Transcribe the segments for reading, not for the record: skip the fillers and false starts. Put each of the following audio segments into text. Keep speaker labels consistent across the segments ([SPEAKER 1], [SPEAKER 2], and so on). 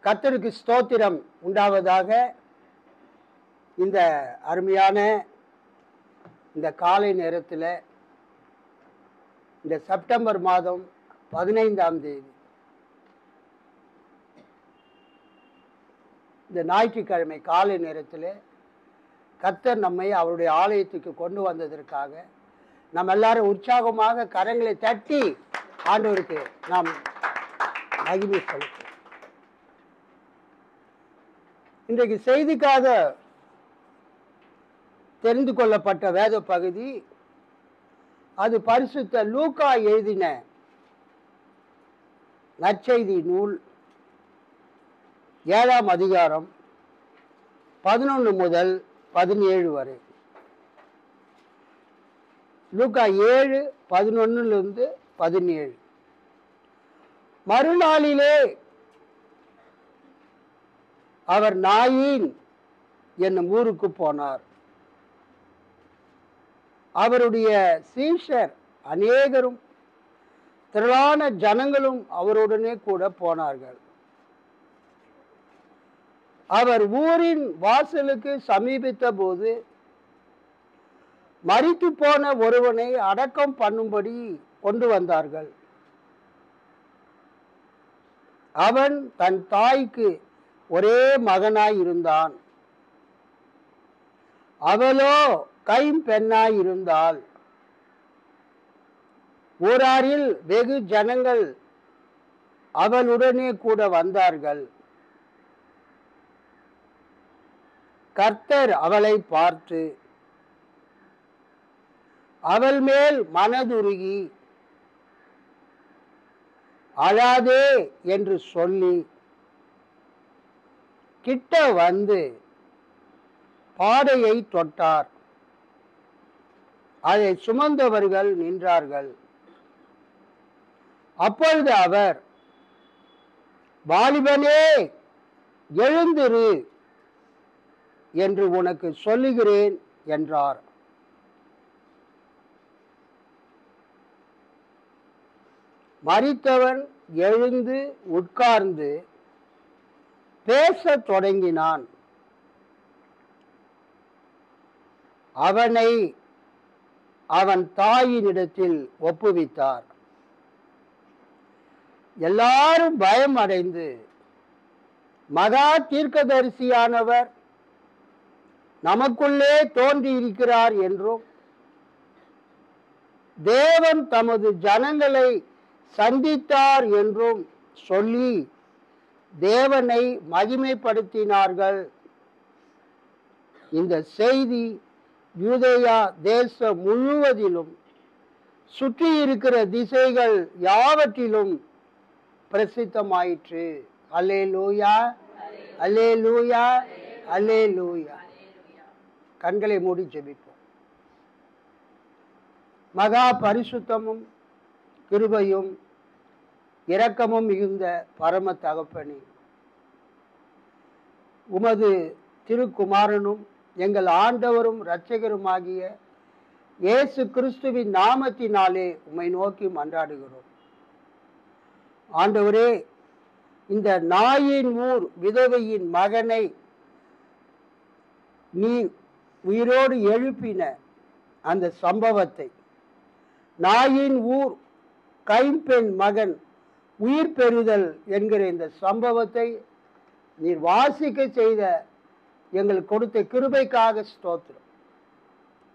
[SPEAKER 1] கர்த்தருக்கு ஸ்தோத்திரம் உண்டாவதாக. இந்த அருமையான இந்த காலை நேரத்தில் இந்த செப்டம்பர் மாதம் 15ஆம் தேதி இந்த ஞாயிற்றுக்கிழமை காலை நேரத்தில் கர்த்தர் நம்மை அவருடைய ஆலயத்துக்கு கொண்டு வந்ததற்காக நம்ம எல்லாரும் உற்சாகமாக கரங்களை தட்டி ஆண்டவருக்கு நாம் மகிமை செலுத்துவோம். இன்றைக்கு செய்திக்காக தெரிந்து கொள்ளப்பட்ட வேத பகுதி, அது பரிசுத்த லூக்கா எழுதின நற்செய்தி நூல் 7ஆம் அதிகாரம் 11 முதல் 17 வரை. லூக்கா 7 11 17. மறுநாளிலே அவர் நாயின் என்னும் ஊருக்கு போனார். அவருடைய சீஷர் அநேகரும் திரளான ஜனங்களும் அவருடனே கூட போனார்கள். அவர் ஊரின் வாசலுக்கு சமீபித்த போது மரித்து போன ஒருவனை அடக்கம் பண்ணும்படி கொண்டு வந்தார்கள். அவன் தன் தாய்க்கு ஒரே மகனாய் இருந்தான். அவளோ கைம்பெண்ணாய் இருந்தாள். ஊராரில் வெகு ஜனங்கள் அவளுடனே கூட வந்தார்கள். கர்த்தர் அவளை பார்த்து அவள் மேல் மனதுருகி அழாதே என்று சொல்லி கிட்ட வந்து பாடையை தொட்டார். அதை சுமந்தவர்கள் நின்றார்கள். அப்பொழுது அவர், வாலிபனே எழுந்திரு என்று உனக்கு சொல்லுகிறேன் என்றார். மரித்தவன் எழுந்து உட்கார்ந்து பேசத் தொடங்கினான். அவனை அவன் தாயினிடத்தில் ஒப்புவித்தார். எல்லாரும் பயம் அடைந்து, மகா தீர்க்கதரிசியானவர் நமக்குள்ளே தோன்றியிருக்கிறார் என்றும், தேவன் தமது ஜனங்களை சந்தித்தார் என்றும் சொல்லி தேவனை மகிமைப்படுத்தினார்கள். இந்த செய்தி யூதேயா தேசம் முழுவதிலும் சுற்றி இருக்கிற திசைகள் யாவற்றிலும் பிரசித்தமாயிற்று. அல்லேலூயா, அல்லேலூயா, அல்லேலூயா. கண்களை மூடி ஜெபிப்போம். மகா பரிசுத்தமும் கிருபையும் இரக்கமும் மிகுந்த பரம தகப்பனே, உமது திருக்குமாரனும் எங்கள் ஆண்டவரும் இரட்சகருமாகிய இயேசு கிறிஸ்துவின் நாமத்தினாலே உம்மை நோக்கி மன்றாடுகிறோம். ஆண்டவரே, இந்த நாயின் ஊர் விதவையின் மகனை நீ உயிரோடு எழுப்பின அந்த சம்பவத்தை, நாயின் ஊர் கைம்பெண் மகன் உயிர் பெறுதல் என்கிற இந்த சம்பவத்தை நீர் வாசிக்க செய்த எங்களுக்கு கொடுத்த கிருபைக்காக ஸ்தோத்திரம்.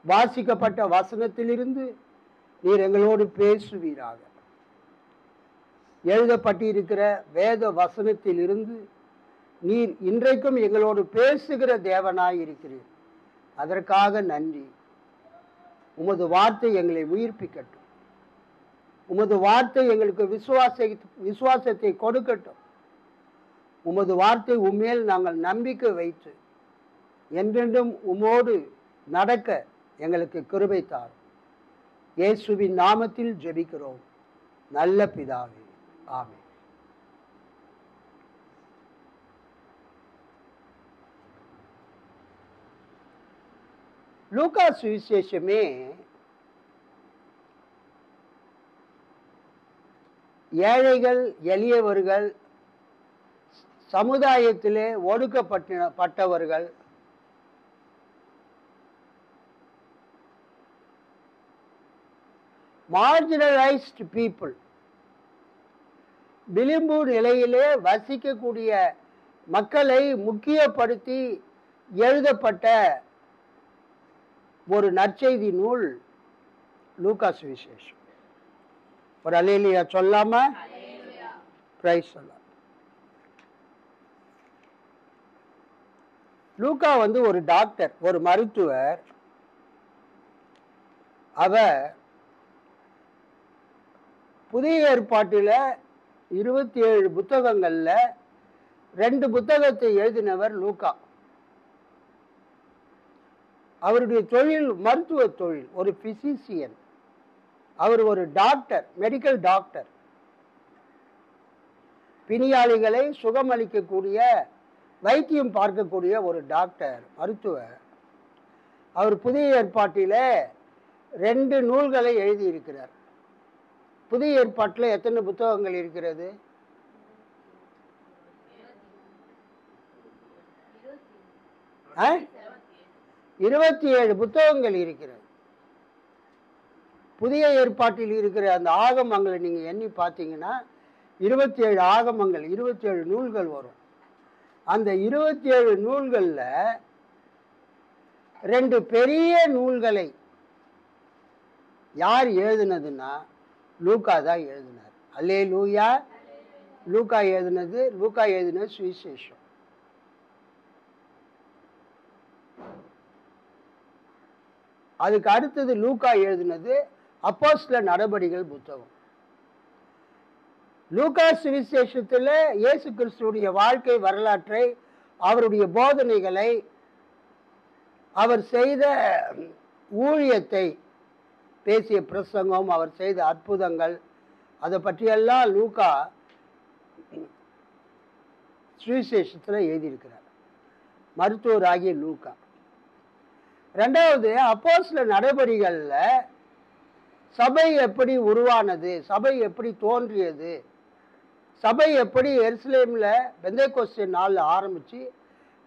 [SPEAKER 1] வாசிக்கப்பட்ட வசனத்திலிருந்து நீர் எங்களோடு பேசுவீராக. எழுதப்பட்டிருக்கிற வேத வசனத்திலிருந்து நீர் இன்றைக்கும் எங்களோடு பேசுகிற தேவனாய் இருக்கிறீர். அதற்காக நன்றி. உமது வார்த்தை எங்களை உயிர்ப்பிக்கட்டும். உமது வார்த்தை எங்களுக்கு விசுவாசத்தை கொடுக்கட்டும். உமது வார்த்தை உம்மேல் நாங்கள் நம்பிக்கை வைத்து என்றென்றும் உமோடு நடக்க எங்களுக்கு கிருபை தாரும். இயேசுவின் நாமத்தில் ஜெபிக்கிறோம் நல்ல பிதாவே, ஆமென். லூக்கா சுவிசேஷமே ஏழைகள் எளியவர்கள் சமுதாயத்திலே ஒடுக்கப்பட்டவர்கள், மார்ஜினலைஸ்ட் பீப்புள், விளிம்பு நிலையிலே வசிக்கக்கூடிய மக்களை முக்கியப்படுத்தி எழுதப்பட்ட ஒரு நற்செய்தி நூல் லூக்கா சுவிசேஷம். ஒரு அல்லேலூயா சொல்லாம பிரைஸ் சொல்லலாம். லூக்கா ஒரு டாக்டர், ஒரு மருத்துவர். அவர் புதிய ஏற்பாட்டில் 27 புத்தகங்கள்ல 2 புத்தகத்தை எழுதினவர் லூக்கா. அவருடைய தொழில் மருத்துவ தொழில், ஒரு பிசிசியன். அவர் ஒரு டாக்டர், மெடிக்கல் டாக்டர். பிணியாளிகளை சுகமளிக்கக்கூடிய, வைத்தியம் பார்க்கக்கூடிய ஒரு டாக்டர், மருத்துவர். அவர் புதிய ஏற்பாட்டில் 2 நூல்களை எழுதியிருக்கிறார். புதிய ஏற்பாட்டில் எத்தனை புத்தகங்கள் இருக்கிறது? 27 புத்தகங்கள் இருக்கிறது. புதிய ஏற்பாட்டில் இருக்கிற அந்த ஆகமங்களை நீங்க எண்ணி பார்த்தீங்கன்னா 27 ஆகமங்கள், 27 நூல்கள் வரும். அந்த 27 நூல்கள்ல 2 பெரிய நூல்களை யார் எழுதினதுன்னா லூக்கா தான் எழுதினார். அல்லேலூயா. லூக்கா எழுதின சுவிசேஷம். அதுக்கு அடுத்தது லூக்கா எழுதினது அப்போஸ்தலர் நடபடிகள் புத்தகம். லூக்கா சுவிசேஷத்தில் இயேசு கிறிஸ்துவுடைய வாழ்க்கை வரலாற்றை, அவருடைய போதனைகளை, அவர் செய்த ஊழியத்தை, பேசிய பிரசங்கம், அவர் செய்த அற்புதங்கள், அதை பற்றியெல்லாம் லூக்கா சுவிசேஷத்தில் எழுதியிருக்கிறார், மருத்துவராகிய லூக்கா. ரெண்டாவது அப்போஸ்தலர் நடபடிகள்ல சபை எப்படி உருவானது, சபை எப்படி தோன்றியது, சபை எப்படி எருசலேம்ல பெந்தேகோஸ்தே நாளில் ஆரம்பித்து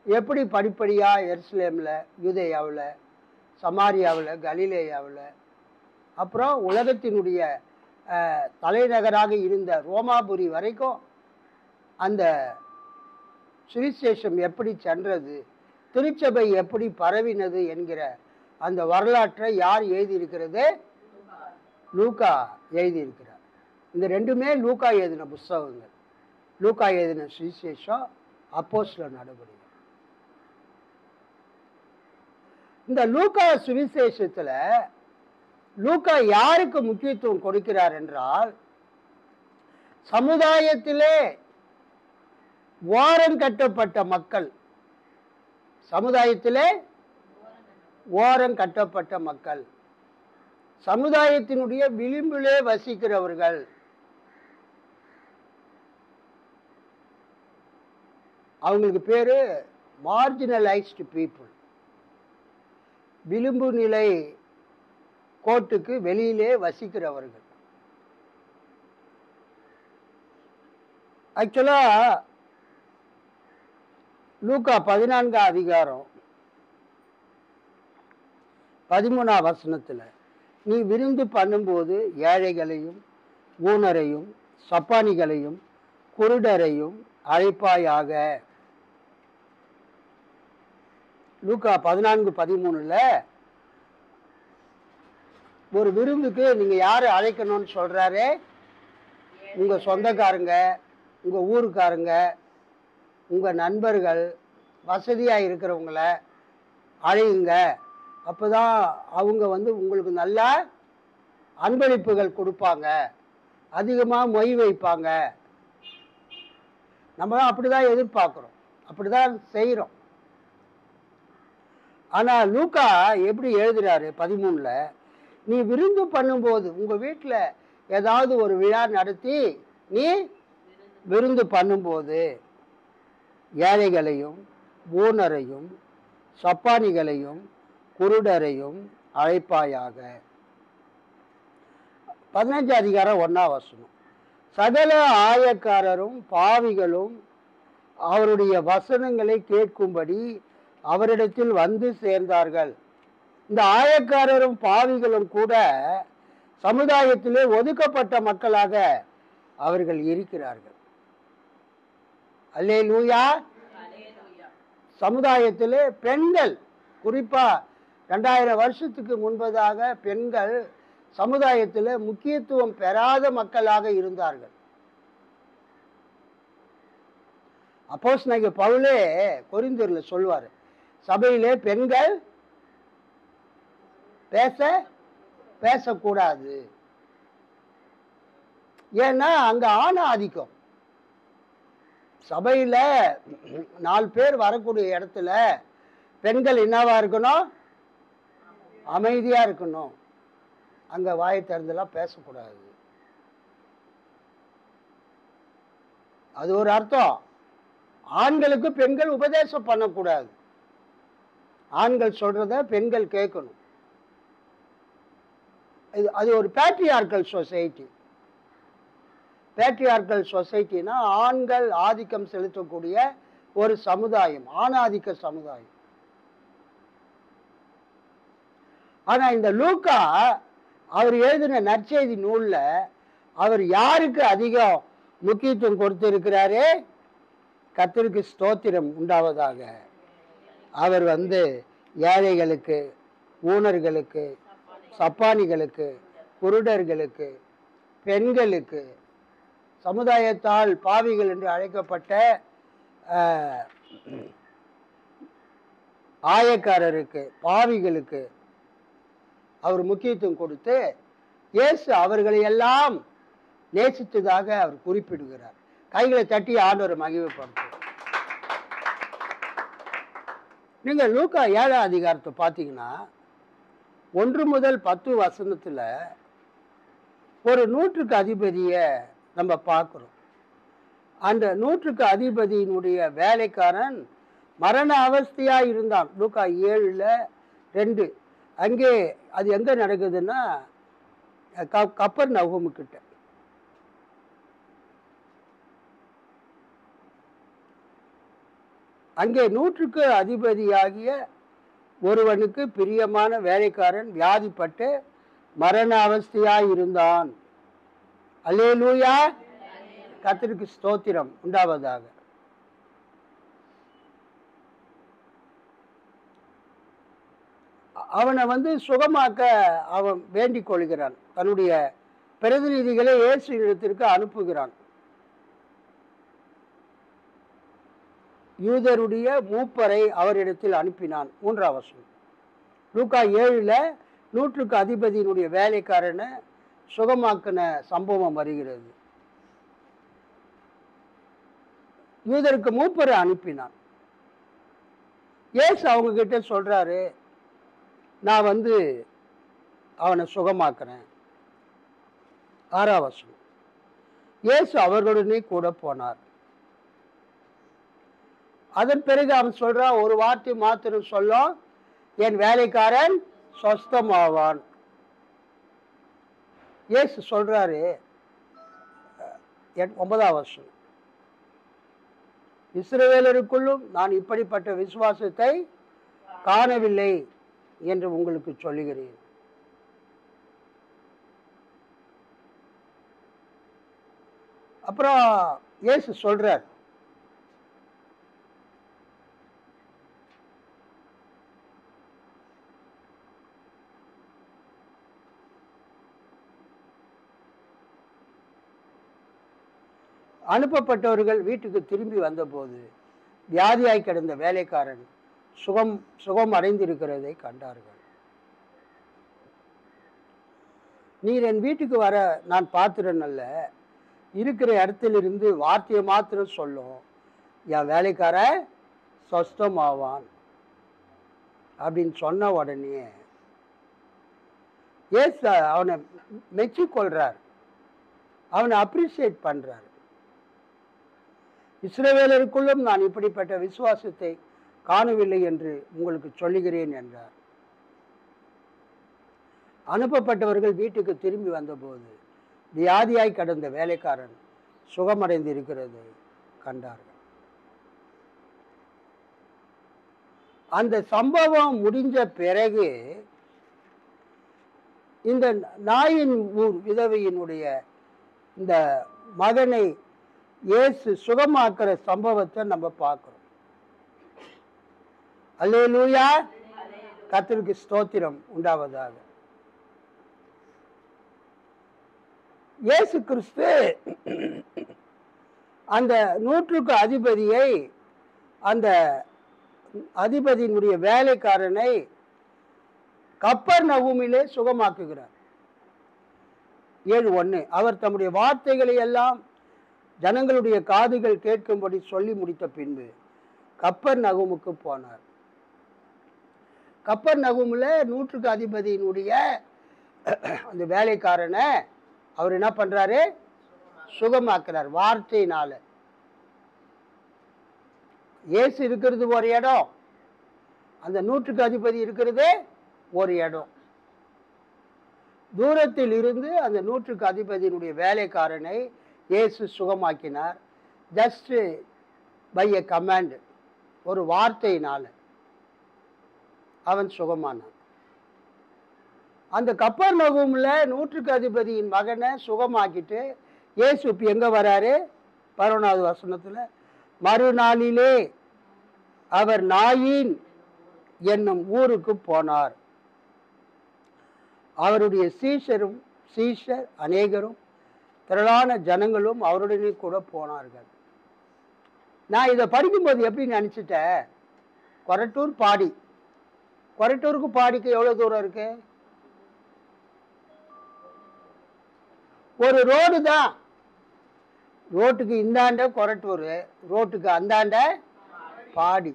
[SPEAKER 1] எப்படி படிப்படியாக எருசலேமில், யூதேயாவில், சமாரியாவில், கலிலேயாவில், அப்புறம் உலகத்தினுடைய தலைநகராக இருந்த ரோமாபுரி வரைக்கும் அந்த சுவிசேஷம் எப்படி சென்றது, திருச்சபை எப்படி பரவினது என்கிற அந்த வரலாற்றை யார் எழுதியிருக்கிறது? லூக்கா எழுதியிருக்கிறார். இந்த 2மே லூக்கா எழுதின புஸ்தகங்கள். லூக்கா எழுதின சுவிசேஷம், அப்போஸ்தலர் நடபடிகள். இந்த லூக்கா சுவிசேஷத்துல லூக்கா யாருக்கு முக்கியத்துவம் கொடுக்கிறார் என்றால், சமுதாயத்திலே ஓரம் கட்டப்பட்ட மக்கள், சமுதாயத்திலே ஓரம் கட்டப்பட்ட மக்கள், சமுதாயத்தினுடைய விளிம்பிலே வசிக்கிறவர்கள், அவங்களுக்கு பேரு மார்ஜினலைஸ்டு பீப்புள். விளிம்பு நிலை கோட்டுக்கு வெளியிலே வசிக்கிறவர்கள். ஆக்சுவலா லூக்கா 14 அதிகாரம் 13 வசனத்துல, நீ விருந்து பண்ணும்போது ஏழைகளையும் ஊனரையும் சப்பானிகளையும் குருடரையும் அழைப்பாயாக. லூக்கா 14:13 ஒரு விருந்துக்கு நீங்க யாரை அழைக்கணும்னு சொல்றாரு? உங்க சொந்தக்காரங்க, உங்க ஊருக்காரங்க, உங்க நண்பர்கள், வசதியா இருக்கிறவங்கள அழையுங்க. அப்பதான் அவங்க உங்களுக்கு நல்ல அன்பளிப்புகள் கொடுப்பாங்க, அதிகமா மொய் வைப்பாங்க. நம்ம அப்படிதான் எதிர்பார்க்கிறோம், அப்படிதான் செய்யறோம். ஆனா லூக்கா எப்படி எழுதுறாரு 13ல, நீ விருந்து பண்ணும்போது, உங்க வீட்டில் ஏதாவது ஒரு விழா நடத்தி நீ விருந்து பண்ணும்போது ஏழைகளையும் ஊனரையும் சப்பானிகளையும் குருடரையும் அழைப்பாயாக. 15 அதிகாரம் 1 வசனம், சகல ஆயக்காரரும் பாவிகளும் அவருடைய வசனங்களை கேட்கும்படி அவரிடத்தில் வந்து சேர்ந்தார்கள். இந்த ஆயக்காரரும் பாவிகளும் கூட சமுதாயத்திலே ஒதுக்கப்பட்ட மக்களாக அவர்கள் இருக்கிறார்கள். அல்லேலூயா. சமுதாயத்திலே பெண்கள், குறிப்பா 2000 வருஷத்துக்கு முன்பதாக பெண்கள் சமுதாயத்தில் முக்கியத்துவம் பெறாத மக்களாக இருந்தார்கள். அப்போஸ்தலனாகிய பவுலே கொரிந்தியர்ல சொல்வார், சபையிலே பெண்கள் பேசக்கூடாது. ஏன்னா அங்க ஆண் ஆதிக்கம். சபையில 4 பேர் வரக்கூடிய இடத்துல பெண்கள் என்னவா இருக்கணும்? அமைதியா இருக்கணும். அங்க வாயை திறந்தெல்லாம் பேசக்கூடாது. அது ஒரு அர்த்தம். ஆண்களுக்கு பெண்கள் உபதேசம் பண்ணக்கூடாது. ஆண்கள் சொல்றத பெண்கள் கேட்கணும். அது ஒரு பேட்ரியார்கல் சொசைட்டி. பேட்ரியார்கல் சொசைட்டினா ஆண்கள் ஆதிக்கம் செலுத்தக்கூடிய ஒரு சமுதாயம், ஆணாதிக்க சமுதாயம். ஆனா இந்த லூக்கா அவர் எழுதின நற்செய்தி நூல்ல அவர் யாருக்கு அதிகம் முக்கியத்துவம் கொடுத்திருக்கிறாரு? கர்த்தருக்கு ஸ்தோத்திரம் உண்டாவதாக. அவர் ஏழைகளுக்கு, ஊனர்களுக்கு, சப்பானிகளுக்கு, குருடர்களுக்கு, பெண்களுக்கு, சமுதாயத்தால் பாவிகள் என்று அழைக்கப்பட்ட ஆயக்காரருக்கு, பாவிகளுக்கு அவர் முக்கியத்துவம் கொடுத்து இயேசு அவர்களை எல்லாம் நேசித்ததாக அவர் குறிப்பிடுகிறார். கைகளை தட்டி ஆண்டவரை மகிமைப்படுத்தும். நீங்க லூக்கா 7ஆம் அதிகாரத்தை பார்த்தீங்கன்னா 1 முதல் 10 வசனத்துல ஒரு 100க்கு அதிபதியை நம்ம பார்க்கிறோம். அந்த 100க்கு அதிபதியினுடைய வேலைக்காரன் மரண அவஸ்தையா இருந்தான். லூக்கா 7:2. அங்கே அது எங்க நடக்குதுன்னா கப்பர்நகூம் கிட்ட. அங்கே 100க்கு அதிபதியாகிய ஒருவனுக்கு பிரியமான வேலைக்காரன் வியாதிப்பட்டு மரண அவஸ்தையாய் இருந்தான். அல்லேலூயா. கர்த்தருக்கு ஸ்தோத்திரம் உண்டாவதாக. அவனை சுகமாக்க அவன் வேண்டிக் கொள்கிறான். தன்னுடைய பிரதிநிதிகளை இயேசு இடத்திற்கு அனுப்புகிறான். யூதருடைய மூப்பரை அவரிடத்தில் அனுப்பினான். 3ஆம் வசனம். லூக்கா 7ல் 100க்கு அதிபதியினுடைய வேலைக்காரனை சுகமாக்கின சம்பவம் வருகிறது. யூதருக்கு மூப்பரை அனுப்பினான். இயேசு அவங்க கிட்ட சொல்றாரு, நான் அவனை சுகமாக்குறேன். 6ஆம் வசனம். இயேசு அவர்களுடனே கூட போனார். அதன் பிறகு அவன் சொல்றான், ஒரு வார்த்தை மாத்திரம் சொல்லும், என் வேலைக்காரன் சொஸ்தமாவான். இயேசு சொல்றாரு 9ஆம் வசனம், இஸ்ரவேலருக்குள்ளும் நான் இப்படிப்பட்ட விசுவாசத்தை காணவில்லை என்று உங்களுக்கு சொல்லுகிறேன். அப்புறம் இயேசு சொல்றார், அனுப்பப்பட்டவர்கள் வீட்டுக்கு திரும்பி வந்தபோது வியாதியாய் கிடந்த வேலைக்காரன் சுகம் அடைந்திருக்கிறதை கண்டார்கள். நீர் என் வீட்டுக்கு வர நான் பாத்திரன் அல்ல, இருக்கிற இடத்திலிருந்து வார்த்தையை மாத்திரம் சொல்லும், என் வேலைக்கார சொஸ்தமாவான் அப்படின்னு சொன்ன உடனே இயேசு அவனை மெச்சிக்கொள்றார், அவனை அப்ரிசியேட் பண்றார். இஸ்ரவேலருக்குள்ளும் நான் இப்படிப்பட்ட விசுவாசத்தை காணவில்லை என்று உங்களுக்கு சொல்லுகிறேன் என்றார். அனுப்பப்பட்டவர்கள் வீட்டுக்கு திரும்பி வந்தபோது வியாதியாய் கடந்த வேலைக்காரன் சுகமடைந்து இருக்கிறதை கண்டார்கள். அந்த சம்பவம் முடிஞ்ச பிறகு இந்த நாயின் ஊர் விதவையினுடைய இந்த மகனை இயேசு சுகமாக்குற சம்பவத்தை நம்ம பார்க்கிறோம். அல்லேலூயா, கர்த்தருக்கு ஸ்தோத்திரம் உண்டாவதாக. இயேசு கிறிஸ்து அந்த 100க்கு அதிபதியை, அந்த அதிபதியினுடைய வேலைக்காரனை கப்பர்நகூமிலே சுகமாக்குகிறார். 7:1 அவர் தம்முடைய வார்த்தைகளை எல்லாம் ஜனங்களுடைய காதுகள் கேட்கும்படி சொல்லி முடித்த பின்பு கப்பர்நகூமுக்கு போனார். கப்பர்நகூமில் 100க்கு அதிபதியினுடைய அந்த வேலைக்காரனை அவர் என்ன பண்றாரு? சுகமாக்குறார் வார்த்தையினால. இயேசு இருக்கிறது ஒரு இடம், அந்த 100க்கு அதிபதி இருக்கிறது ஒரு இடம். தூரத்தில் இருந்து அந்த 100க்கு அதிபதியினுடைய வேலைக்காரனை இயேசு சுகமாக்கினார். ஜஸ்ட் பை எ கமாண்ட், ஒரு வார்த்தையினால அவன் சுகமானான். அந்த கப்பர்நகூமில் 100க்கு அதிபதியின் மகனை சுகமாக்கிட்டு இயேசு இப்போ எங்கே வராரு? 11வது வசனத்தில், மறுநாளிலே அவர் நாயின் என்னும் ஊருக்கு போனார். அவருடைய சீஷர் அநேகரும் திரளான ஜனங்களும் அவருடனே கூட போனார்கள். நான் இதை படிக்கும்போது எப்படி நினச்சிட்டேன், கொரட்டூர் பாடி, கொரட்டூருக்கு பாடிக்கு எவ்வளோ தூரம் இருக்கு? ஒரு ரோடு தான். ரோட்டுக்கு இந்தாண்ட கொரட்டூர், ரோட்டுக்கு அந்தாண்ட பாடி.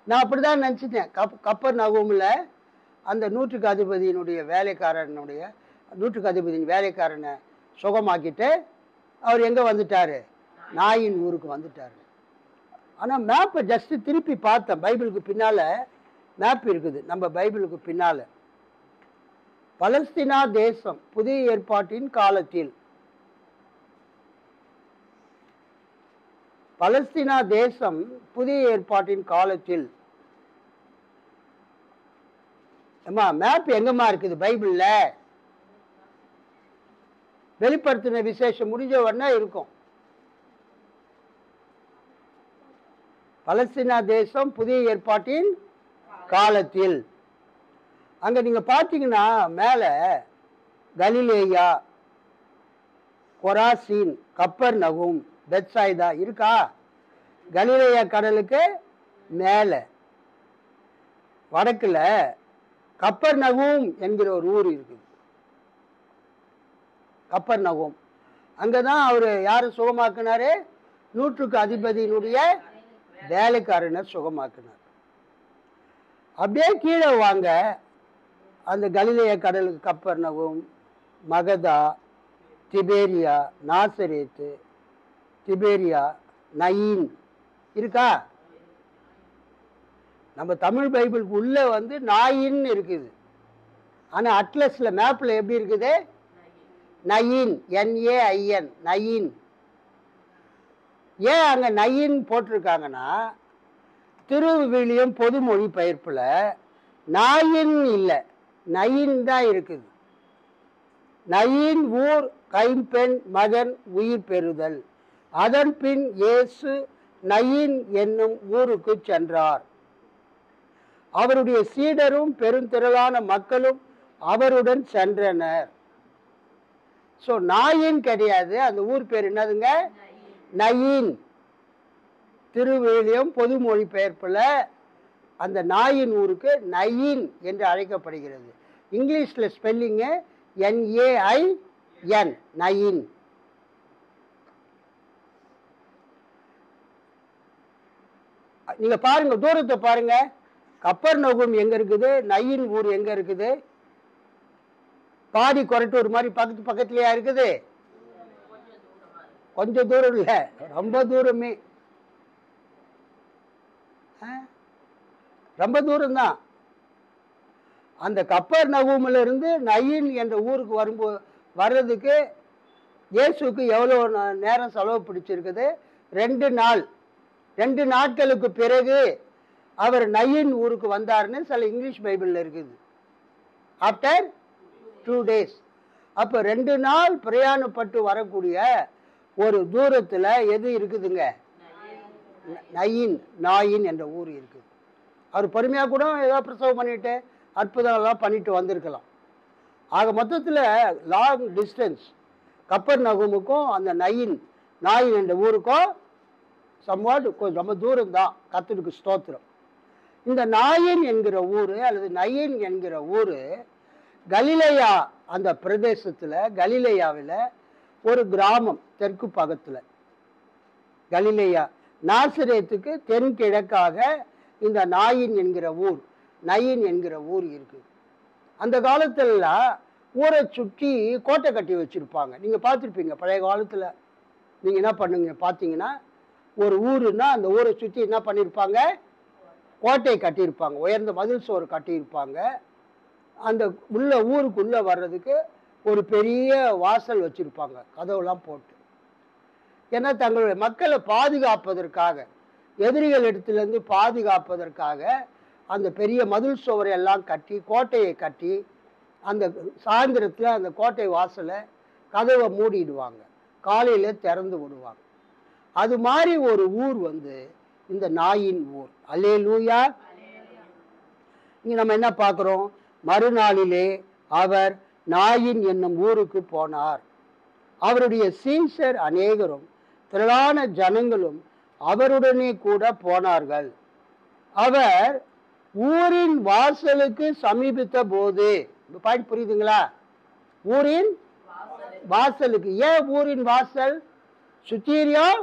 [SPEAKER 1] நான் அப்படிதான் நினச்சிட்டேன். கப்பர்நகூமில் அந்த 100க்கு அதிபதியினுடைய வேலைக்காரனுடைய 100க்கு அதிபதியின் வேலைக்காரனை சுகமாக்கிட்டு அவர் எங்கே வந்துட்டார்? நாயின் ஊருக்கு வந்துட்டார். ஆனால் மேப்பை ஜஸ்ட்டு திருப்பி பார்த்தேன். பைபிளுக்கு பின்னால் மேப் இருக்குது. நம்ம பைபிளுக்கு பின்னால் பலஸ்தீனா தேசம் புதிய ஏற்பாட்டின் காலத்தில், பலஸ்தீனா தேசம் புதிய ஏற்பாட்டின் காலத்தில், அம்மா மேப் எங்கம்மா இருக்குது பைபிளில்? வெளிப்படுத்தின விசேஷம் முடிஞ்ச உடனே இருக்கும். பலஸ்தீனா தேசம் புதிய ஏற்பாட்டின் காலத்தில். அங்கே நீங்கள் பார்த்தீங்கன்னா மேலே கலிலேயா, கொராசின், கப்பர்நகூம், பெத்சாய்தா இருக்கா? கலிலேயா கடலுக்கு மேலே வடக்கில் கப்பர்நகூம் என்கிற ஒரு ஊர் இருக்குது. கப்பர்நகூம், அங்கே தான் அவர் யார் சுகமாக்குனாரு? 100க்கு அதிபதியினுடைய வேலைக்காரனை சுகமாக்குனார். அப்படியே கீழே வாங்க, அந்த கலிலேய கடலுக்கு கப்பர்நகூம், மகதா, திபேரியா, நாசரேத்து, திபேரியா, நயீன் இருக்கா? நம்ம தமிழ் பைபிளுக்கு உள்ளே வந்து நாயின் இருக்குது. ஆனால் அட்லஸில் மேப்பில் எப்படி இருக்குது? நயீன், NAIN, நயீன். ஏன் அங்கே நயீன் போட்டிருக்காங்கன்னா, திருவிவிலியம் பொது மொழி பெயர்ப்பில் நாயின் இல்லை, நயீன் தான் இருக்குது. நயீன் ஊர் கைம்பெண் மகன் உயிர் பெறுதல். அதன் பின் இயேசு நயீன் என்னும் ஊருக்கு சென்றார். அவருடைய சீடரும் பெருந்திரளான மக்களும் அவருடன் சென்றனர். ஸோ நாயின் கிடையாது, அந்த ஊர் பேர் என்னதுங்க? நயீன். திருவிலியம் பொது மொழி பெயர்ப்பில் அந்த நாயின் ஊருக்கு நயீன் என்று அழைக்கப்படுகிறது. இங்கிலீஷில் ஸ்பெல்லிங்கு NAIN, நயீன். நீங்க பாருங்க, தூரத்தை பாருங்க. கப்பர்நகூம் எங்க இருக்குது? நயீன் ஊர் எங்க இருக்குது? பாடி கொரட்டூர் மாதிரி பக்கத்து பக்கத்துலயா இருக்குது? கொஞ்சம் தூரம் இல்லை, ரொம்ப தூரமே, ரொம்ப தூரம்தான். அந்த கப்பர்நகூமில் இருந்து நயீன் என்ற ஊருக்கு வர்றதுக்கு இயேசுக்கு எவ்வளோ நேரம் செலவு பிடிச்சிருக்குது? 2 நாள். 2 நாட்களுக்கு பிறகு அவர் நயின் ஊருக்கு வந்தார்னு சில இங்கிலீஷ் பைபிள்ல இருக்குது. After 2 days. அப்போ 2 நாள் பிரயாணப்பட்டு வரக்கூடிய ஒரு தூரத்தில் எது இருக்குதுங்க? நாயின் என்ற ஊர் இருக்குது. அவர் பொறுமையாக கூட ஏதோ பிரசவம் பண்ணிட்டு அற்புதம்லாம் பண்ணிட்டு வந்திருக்கலாம். ஆக மொத்தத்தில் லாங் டிஸ்டன்ஸ் கப்பர்நகூமுக்கும் அந்த நாயின் என்ற ஊருக்கும் சம்வாட் ரொம்ப தூரம் தான். கர்த்தருக்கு ஸ்தோத்திரம். இந்த நாயின் என்கிற ஊர் அல்லது நயின் என்கிற ஊர் கலிலேயா அந்த பிரதேசத்தில், கலிலேயாவில் ஒரு கிராமம் தெற்கு பக்கத்தில். கலிலேயா நாசரேத்துக்கு தென்கிழக்காக இந்த நயின் என்கிற ஊர் இருக்குது. அந்த காலத்துல ஊரை சுற்றி கோட்டை கட்டி வச்சிருப்பாங்க. நீங்க பார்த்துருப்பீங்க பழைய காலத்துல. நீங்க என்ன பண்ணுங்க பார்த்தீங்கன்னா, ஒரு ஊருன்னா அந்த ஊரை சுற்றி என்ன பண்ணியிருப்பாங்க? கோட்டை கட்டியிருப்பாங்க, உயர்ந்த மதில் சோறு கட்டியிருப்பாங்க. அந்த ஊருக்குள்ள வர்றதுக்கு ஒரு பெரிய வாசல் வச்சிருப்பாங்க, கதவுலாம் போட்டு. ஏன்னா தங்களுடைய மக்களை பாதுகாப்பதற்காக, எதிரிகள் இடத்துலேருந்து பாதுகாப்பதற்காக அந்த பெரிய மதில் சுவரை எல்லாம் கட்டி, கோட்டையை கட்டி, அந்த சாயந்தரத்தில் அந்த கோட்டை வாசலை கதவை மூடிடுவாங்க, காலையில் திறந்து விடுவாங்க. அது மாதிரி ஒரு ஊர் இந்த நாயின் ஊர். அல்லேலூயா. இங்கே நம்ம என்ன பார்க்குறோம்? மறுநாளிலே அவர் நாயின் என்னும் ஊருக்கு போனார். அவருடைய சீஷர் அநேகரும் திரளான ஜனங்களும் அவருடனே கூட போனார்கள். அவர் ஊரின் வாசலுக்கு சமீபித்த போது, பாயிண்ட் புரியுதுங்களா? ஊரின் வாசலுக்கு. ஏன் ஊரின் வாசல்? சுத்தீரியம்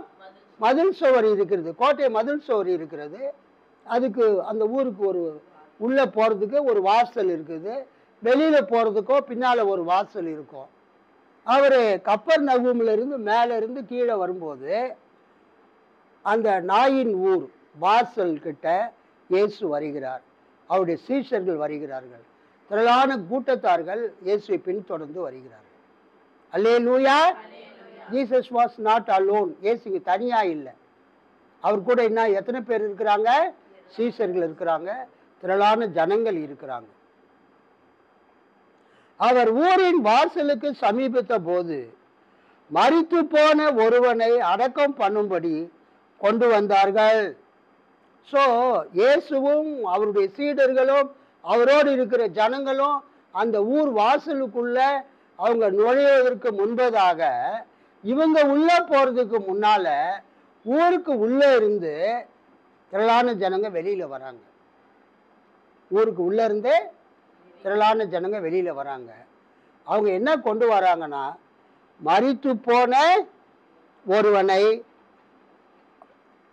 [SPEAKER 1] மதில் சுவர் இருக்கிறது, கோட்டை மதில் சுவர் இருக்கிறது. அதுக்கு அந்த ஊருக்கு உள்ள போறதுக்கு ஒரு வாசல் இருக்குது, வெளியில போறதுக்கோ பின்னால ஒரு வாசல் இருக்கும். அவர் கப்பர்நகூம்ல இருந்து மேல இருந்து கீழே வரும்போது அந்த நாயின் ஊர் வாசல் கிட்ட இயேசு வருகிறார், அவருடைய சீஷர்கள் வருகிறார்கள், திரளான கூட்டத்தார்கள் இயேசுவை பின்தொடர்ந்து வருகிறார்கள். அல்லேலூயா. Jesus was not alone. இயேசு தனியா இல்லை, அவர் கூட என்ன எத்தனை பேர் இருக்கிறாங்க? சீஷர்கள் இருக்கிறாங்க, திரளான ஜனங்கள் இருக்கிறாங்க. அவர் ஊரின் வாசலுக்கு சமீபித்த போது மரித்து போன ஒருவனை அடக்கம் பண்ணும்படி கொண்டு வந்தார்கள். ஸோ இயேசுவும் அவருடைய சீடர்களும் அவரோடு இருக்கிற ஜனங்களும் அந்த ஊர் வாசலுக்குள்ள அவங்க நுழைவதற்கு முன்பதாக, இவங்க உள்ள போறதுக்கு முன்னால ஊருக்கு உள்ள இருந்து திரளான ஜனங்க வெளியில வராங்க. ஊருக்கு உள்ள இருந்தே திரளான ஜனங்க வெளியில வராங்க. அவங்க என்ன கொண்டு வராங்கன்னா, மரித்து போன ஒருவனை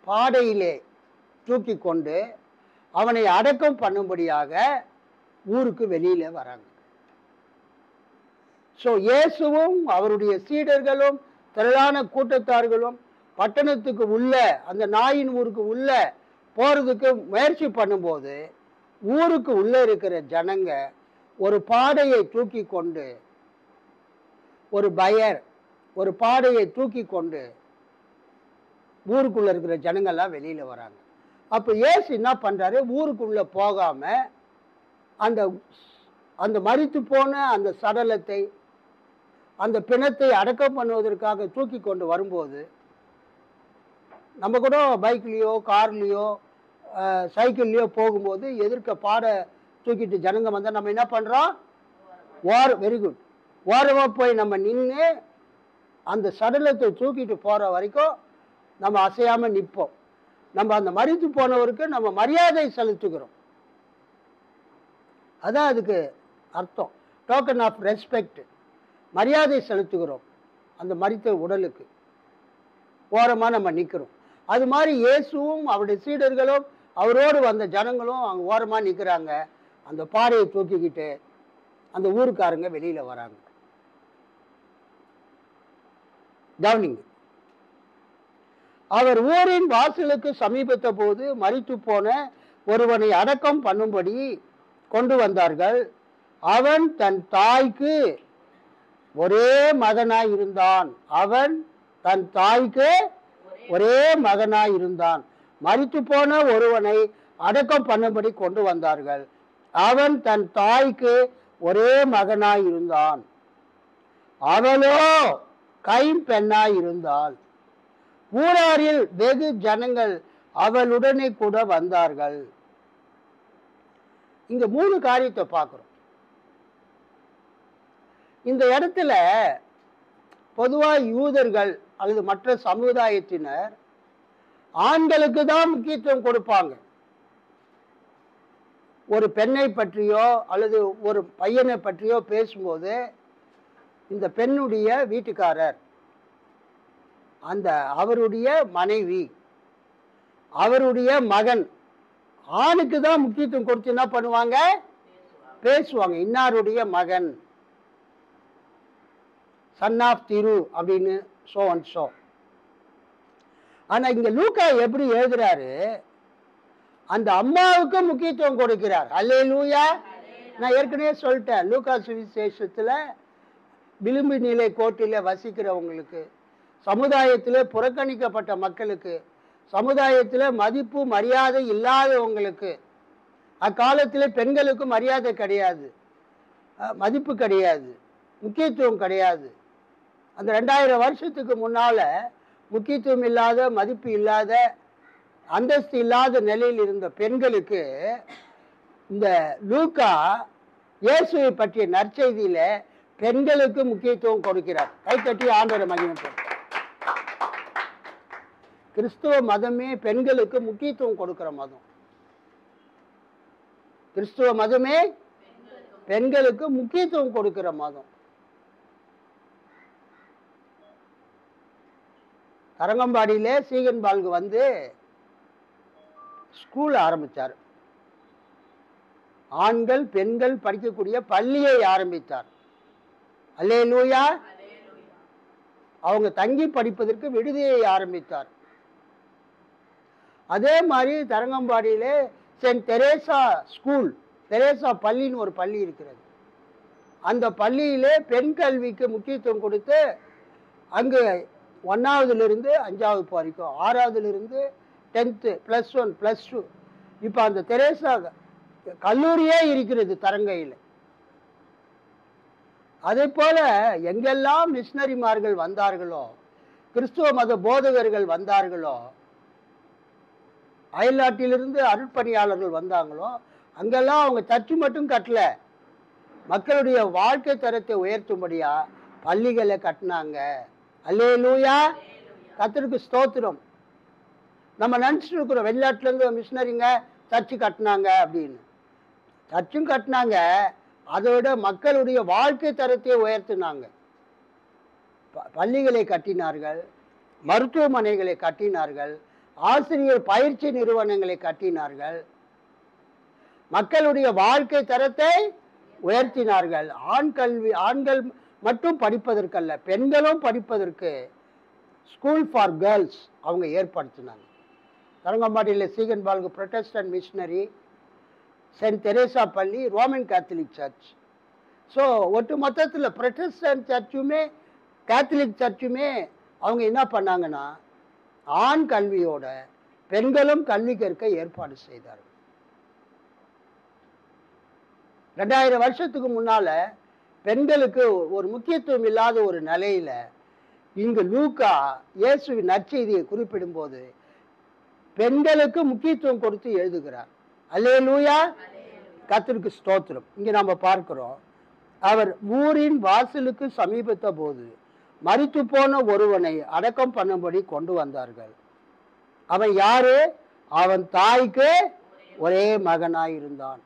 [SPEAKER 1] பாடையிலே தூக்கி கொண்டு அவனை அடக்கம் பண்ணும்படியாக ஊருக்கு வெளியில வராங்க. ஸோ இயேசுவும் அவருடைய சீடர்களும் திரளான கூட்டத்தார்களும் பட்டணத்துக்கு உள்ள, அந்த நாயின் ஊருக்கு உள்ள போறதுக்கு முயற்சி பண்ணும்போது ஊருக்கு உள்ள இருக்கிற ஜனங்க ஒரு பாடையை தூக்கி கொண்டு, ஒரு பாடையை தூக்கி கொண்டு ஊருக்குள்ள இருக்கிற ஜனங்கள்லாம் வெளியில வராங்க. அப்ப இயேசு என்ன பண்றாரு? ஊருக்குள்ள போகாம அந்த மரித்து போன அந்த சடலத்தை, அந்த பிணத்தை அடக்கம் பண்ணுவதற்காக தூக்கி கொண்டு வரும்போது, நம்ம கூட பைக்லேயோ கார்லேயோ சைக்கிள்லேயோ போகும்போது எதிர்க்க பாடை தூக்கிட்டு ஜனங்க வந்தால் நம்ம என்ன பண்ணுறோம்? வெரி குட், ஓரமாக போய் நம்ம நின்று அந்த சடலத்தை தூக்கிட்டு போகிற வரைக்கும் நம்ம அசையாமல் நிற்போம். நம்ம அந்த மரித்து போனவருக்கு நம்ம மரியாதை செலுத்துகிறோம். அதான் அதுக்கு அர்த்தம். டோக்கன் ஆஃப் ரெஸ்பெக்ட், மரியாதை செலுத்துகிறோம் அந்த மரித்த உடலுக்கு. ஓரமாக நம்ம நிற்கிறோம். அது மாதிரி இயேசுவும் அவருடைய சீடர்களும் அவரோடு வந்த ஜனங்களும் அங்கே ஓரமாக நிற்கிறாங்க. அந்த பாறையை தூக்கிக்கிட்டு அந்த ஊருக்காரங்க வெளியில வராங்க. கவனிங்க. அவர் ஊரின் வாசலுக்கு சமீபத்த போது மரித்து போன ஒருவனை அடக்கம் பண்ணும்படி கொண்டு வந்தார்கள். அவன் தன் தாய்க்கு ஒரே மகனாய் இருந்தான். அவன் தன் தாய்க்கு ஒரே மகனாய் இருந்தான். மரித்து போன ஒருவனை அடக்கம் பண்ணும்படி கொண்டு வந்தார்கள். அவன் தன் தாய்க்கு ஒரே மகனாய் இருந்தான். அவளோ கைம்பெண்ணாய் இருந்தாள். ஊராரில் வெகு ஜனங்கள் அவளுடனே கூட வந்தார்கள். இங்க 3 காரியத்தை பார்க்கிறோம். இந்த இடத்துல பொதுவா யூதர்கள் அல்லது மற்ற சமுதாயத்தினர் ஆண்களுக்கு தான் முக்கியத்துவம் கொடுப்பாங்க. ஒரு பெண்ணை பற்றியோ அல்லது ஒரு பையனை பற்றியோ பேசும்போது இந்த பெண்ணுடைய வீட்டுக்காரர், அந்த அவருடைய மனைவி, அவருடைய மகன், ஆணுக்கு தான் முக்கியத்துவம் கொடுத்து என்ன பண்ணுவாங்க? பேசுவாங்க. இன்னாருடைய மகன், சன் ஆஃப் திரு அப்படின்னு சோ அண்ட் சோ. ஆனா இங்க லூக்கா எப்படி எழுதுறாரு? அந்த அம்மாவுக்கு முக்கியத்துவம் கொடுக்கிறார். அல்லேலூயா. நான் ஏற்கனவே சொல்லிட்டேன், லூக்கா சுவிசேஷத்துல விளிம்பு நிலை கோட்டில வசிக்கிறவங்களுக்கு, சமுதாயத்தில் புறக்கணிக்கப்பட்ட மக்களுக்கு, சமுதாயத்தில் மதிப்பு மரியாதை இல்லாதவங்களுக்கு, அக்காலத்தில் பெண்களுக்கு மரியாதை கிடையாது, மதிப்பு கிடையாது, முக்கியத்துவம் கிடையாது. அந்த 2000 வருஷத்துக்கு முன்னால முக்கியத்துவம் இல்லாத, மதிப்பு இல்லாத, அந்தஸ்து இல்லாத நிலையில் இருந்த பெண்களுக்கு இந்த லூக்கா இயேசுவை பற்றிய நற்செய்தியில பெண்களுக்கு முக்கியத்துவம் கொடுக்கிறார். கைத்தட்டி ஆண்டவரை மகிமைப்படுத்தும். கிறிஸ்துவ மதமே பெண்களுக்கு முக்கியத்துவம் கொடுக்கிற மதம். கிறிஸ்துவ மதமே பெண்களுக்கு முக்கியத்துவம் கொடுக்கிற மதம். தரங்கம்பாடியில சீகன் பால்கு வந்து ஸ்கூல் ஆரம்பித்தார். ஆண்கள் பெண்கள் படிக்கக்கூடிய பள்ளியை ஆரம்பித்தார். அல்லேலூயா. அவங்க தங்கி படிப்பதற்கு விடுதியை ஆரம்பித்தார். அதே மாதிரி தரங்கம்பாடியிலே சென்ட் தெரேசா ஸ்கூல், தெரேசா பள்ளின்னு ஒரு பள்ளி இருக்கிறது. அந்த பள்ளியிலே பெண் கல்விக்கு முக்கியத்துவம் கொடுத்து அங்கு 1ஆவதுலேருந்து 5ஆவது வரைக்கும், 6ஆவதுலேருந்து 10th, +1, +2, இப்போ அந்த தெரேசா கல்லூரியே இருக்கிறது தரங்கையில். அதே போல எங்கெல்லாம் மிஷினரிமார்கள் வந்தார்களோ, கிறிஸ்துவ மத போதகர்கள் வந்தார்களோ, அயல்நாட்டிலிருந்து அருட்பணியாளர்கள் வந்தாங்களோ, அங்கெல்லாம் அவங்க சர்ச்சு மட்டும் கட்டல, மக்களுடைய வாழ்க்கை தரத்தை உயர்த்தும்படியா பள்ளிகளை கட்டினாங்க. அல்லேலூயா. கர்த்தருக்கு ஸ்தோத்திரம். நம்ம நினச்சிட்டு இருக்கிறோம் வெளிநாட்டிலேருந்து மிஷினரிங்க சர்ச்சு கட்டினாங்க அப்படின்னு. சர்ச்சும் கட்டினாங்க, அதை விட மக்களுடைய வாழ்க்கை தரத்தை உயர்த்தினாங்க. பள்ளிகளை கட்டினார்கள், மருத்துவமனைகளை கட்டினார்கள், ஆசிரியர் பயிற்சி நிறுவனங்களை கட்டினார்கள், மக்களுடைய வாழ்க்கை தரத்தை உயர்த்தினார்கள். ஆண்கள் மட்டும் படிப்பதற்கல்ல, பெண்களும் படிப்பதற்கு ஸ்கூல் ஃபார் கேர்ள்ஸ் அவங்க ஏற்படுத்தினாங்க. தரங்கம்பாடியில் சீகன் பால்கு புரொட்டஸ்டன்ட் மிஷினரி, சென்ட் தெரேசா பள்ளி ரோமன் கேத்தலிக் சர்ச். ஸோ ஒட்டு மொத்தத்தில் புரொட்டஸ்டன்ட் சர்ச்சுமே கேத்தலிக் சர்ச்சுமே அவங்க என்ன பண்ணாங்கன்னா, ஆண் கல்வியோட பெண்களும் கல்வி கற்க ஏற்பாடு செய்தார்கள். 2000 வருஷத்துக்கு முன்னால பெண்களுக்கு ஒரு முக்கியத்துவம் இல்லாத ஒரு நிலையில இங்கு லூக்கா இயேசுவின் நற்செய்தியை குறிப்பிடும் போது பெண்களுக்கு முக்கியத்துவம் கொடுத்து எழுதுகிறார். அல்லேலூயா. கர்த்தருக்கு ஸ்தோத்திரம். இங்க நாம பார்க்கிறோம், அவர் ஊரின் வாசலுக்கு சமீபத்த போது மரித்து போன ஒருவனை அடக்கம் பண்ணும்படி கொண்டு வந்தார்கள். அவன் யாரு? அவன் தாய்க்கு ஒரே மகனாயிருந்தான்.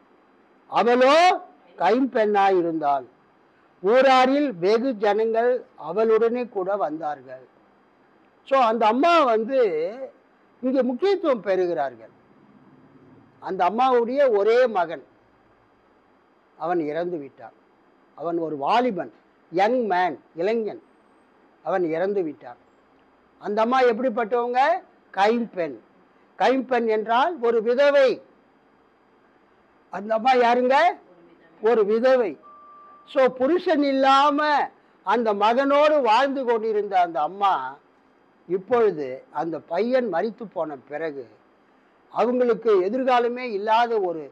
[SPEAKER 1] அவளோ கைம்பெண்ணாயிருந்தாள். ஊராரில் வெகு ஜனங்கள் அவளுடனே கூட வந்தார்கள். ஸோ அந்த அம்மா வந்து இங்கே முக்கியத்துவம் பெறுகிறார்கள். அந்த அம்மாவுடைய ஒரே மகன், அவன் இறந்து விட்டான். அவன் ஒரு வாலிபன், யங் மேன், இளைஞன், அவன் இறந்து விட்டான். அந்த அம்மா எப்படிப்பட்டவங்க? கைம்பெண். கைம்பெண் என்றால் ஒரு விதவை. அந்த அம்மா யாருங்க? ஒரு விதவை. ஸோ புருஷன் இல்லாம அந்த மகனோடு வாழ்ந்து கொண்டிருந்த அந்த அம்மா இப்பொழுது அந்த பையன் மரித்து போன பிறகு அவங்களுக்கு எதிர்காலமே இல்லாத ஒரு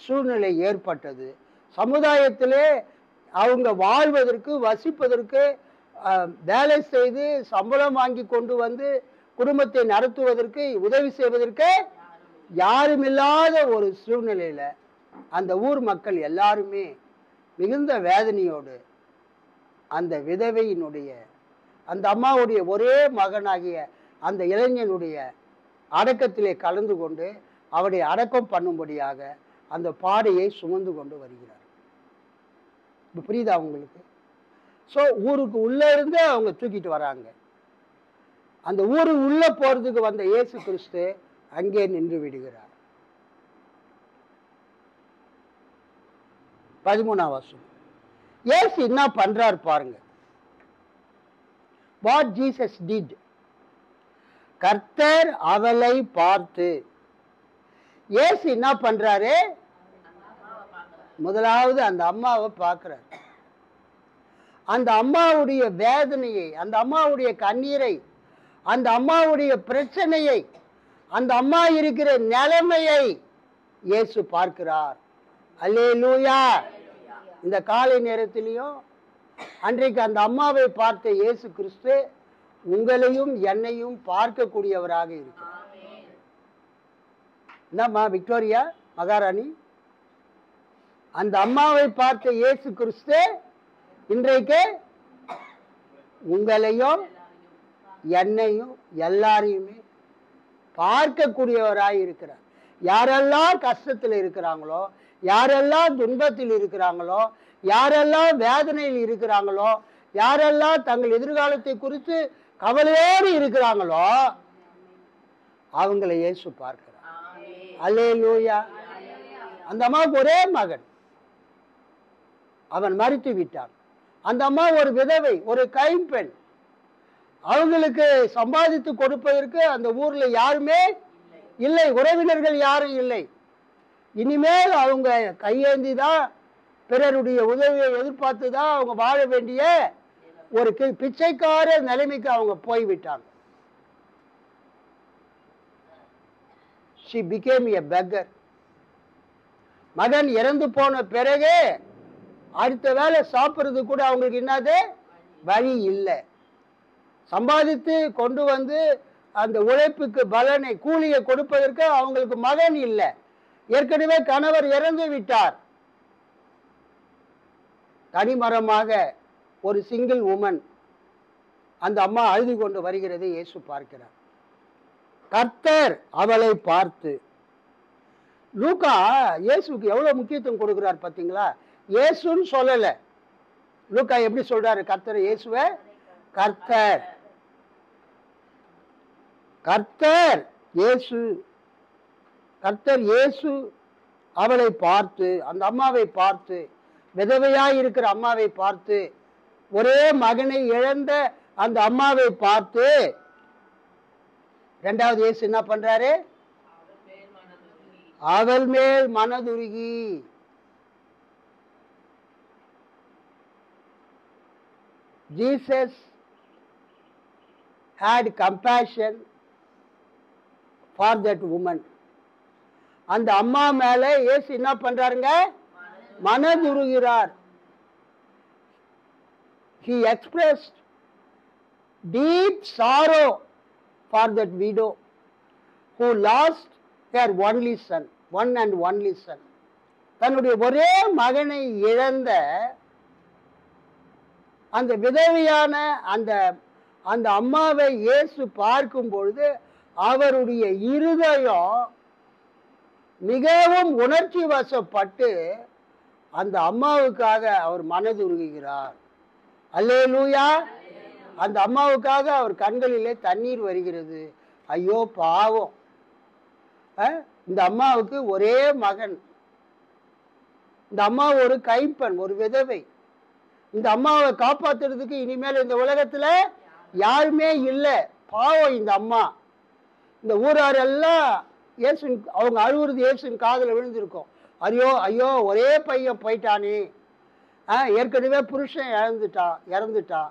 [SPEAKER 1] சூழ்நிலை ஏற்பட்டது. சமுதாயத்திலே அவங்க வாழ்வதற்கு, வசிப்பதற்கு, வேலை செய்து சம்பளம் வாங்கி கொண்டு வந்து குடும்பத்தை நடத்துவதற்கு, உதவி செய்வதற்கு யாரும் இல்லாத ஒரு சூழ்நிலையில அந்த ஊர் மக்கள் எல்லாருமே மிகுந்த வேதனையோடு அந்த விதவையினுடைய, அந்த அம்மாவுடைய ஒரே மகனாகிய அந்த இளைஞனுடைய அடக்கத்திலே கலந்து கொண்டு அவருடைய அடக்கம் பண்ணும்படியாக அந்த பாடையை சுமந்து கொண்டு வருகிறார். இப்போ புரியுதா உங்களுக்கு? ஸோ ஊருக்கு உள்ளே இருந்து அவங்க தூக்கிட்டு வராங்க. அந்த ஊருக்கு உள்ளே போகிறதுக்கு வந்த இயேசு கிறிஸ்து அங்கே நின்று விடுகிறார். 13ஆம் வசனம். இயேசு என்ன பண்றார் பாருங்க. What Jesus did. கர்த்தர் அவளை பார்த்து, இயேசு என்ன பண்றாரு? முதலாவது அந்த அம்மாவை பார்க்கிறார். அந்த அம்மாவுடைய வேதனையை, அந்த அம்மாவுடைய கண்ணீரை, அந்த அம்மாவுடைய பிரச்சனையை, அந்த அம்மா இருக்கிற நிலைமையை இயேசு பார்க்கிறார். அல்லேலூயா. இந்த காலை நேரத்திலையும் அன்றைக்கு அந்த அம்மாவை பார்த்த இயேசு கிறிஸ்து உங்களையும் என்னையும் பார்க்கக்கூடியவராக இருக்கிறார். என்னம்மா விக்டோரியா மகாராணி, அந்த அம்மாவை பார்த்த இயேசு கிறிஸ்து இன்றைக்கு உங்களையும் என்னையும் எல்லாரையுமே பார்க்கக்கூடியவராய் இருக்கிறார். யாரெல்லாம் கஷ்டத்தில் இருக்கிறாங்களோ, யாரெல்லாம் துன்பத்தில் இருக்கிறாங்களோ, யாரெல்லாம் வேதனையில் இருக்கிறாங்களோ, யாரெல்லாம் தங்கள் எதிர்காலத்தை குறித்து கவலையோடு இருக்கிறாங்களோ அவங்களை இயேசு பார்க்கிறார். அல்லேலூயா. அந்த அம்மாவுக்கு ஒரே மகன், அவன் மரித்து விட்டான். அந்த அம்மா ஒரு விதவை, ஒரு கைம்பெண். அவங்களுக்கு சம்பாதித்து கொடுப்பதற்கு அந்த ஊர்ல யாருமே இல்லை, உறவினர்கள் யாரும் இல்லை. இனிமேல் அவங்க கையேந்தி தான், பிறருடைய உதவியை எதிர்பார்த்து தான் அவங்க வாழ வேண்டிய ஒரு பிச்சைக்கார நிலைமைக்கு அவங்க போய்விட்டாங்க. She became a beggar. மகன் இறந்து போன பிறகு அடுத்த வேலை சாப்பிட்றது கூட அவங்களுக்கு என்னது வழி இல்லை. சம்பாதித்து கொண்டு வந்து அந்த உழைப்புக்கு பலனை, கூலியை கொடுப்பதற்கு அவங்களுக்கு மகன் இல்லை. ஏற்கனவே கணவர் இறந்து விட்டார். தனிமரமாக ஒரு சிங்கிள் உமன் அந்த அம்மா அழுது கொண்டு வருகிறதை இயேசு பார்க்கிறார். கர்த்தர் அவளை பார்த்து, லூக்கா இயேசுக்கு எவ்வளவு முக்கியத்துவம் கொடுக்கிறார் பார்த்தீங்களா? இயேசுன்னு சொல்லல, லூக்கா எப்படி சொல்றாரு கர்த்தர் இயேசுவை? கர்த்தர், கர்த்தர் இயேசு, கர்த்தர் இயேசு அவளை பார்த்து, அந்த அம்மாவை பார்த்து, விதவையாய் இருக்கிற அம்மாவை பார்த்து, ஒரே மகனை இழந்த அந்த அம்மாவை பார்த்து, இரண்டாவது இயேசு என்ன பண்றாரு? அவள் மேல் மனதுருகி. Jesus had compassion for that woman. அந்த அம்மா மேல இயேசு என்ன பண்றாருங்க? மனதுருகிறார். He expressed deep sorrow for that widow who lost her only son, one and only son. தன்னுடைய ஒரே மகனை இழந்த அந்த விதவையான அந்த அந்த அம்மாவை இயேசு பார்க்கும் பொழுது அவருடைய இருதயம் மிகவும் உணர்ச்சி வசப்பட்டு அந்த அம்மாவுக்காக அவர் மனதுருகுகிறார். அல்லேலூயா. அந்த அம்மாவுக்காக அவர் கண்களிலே தண்ணீர் வருகிறது. ஐயோ பாவம், இந்த அம்மாவுக்கு ஒரே மகன், இந்த அம்மா ஒரு கைப்பெண், ஒரு விதவை. இந்த அம்மாவை காப்பாத்துறதுக்கு இனிமேல் இந்த உலகத்துல யாருமே இல்லை. பாவம் இந்த அம்மா. இந்த ஊரார் எல்லாம் இயேசு, அவங்க அழுவுறது இயேசுவின் காதில் விழுந்திருக்கும். ஐயோ ஐயோ ஒரே பையன் போயிட்டானே, ஏற்கனவே புருஷன் இறந்துட்டான்,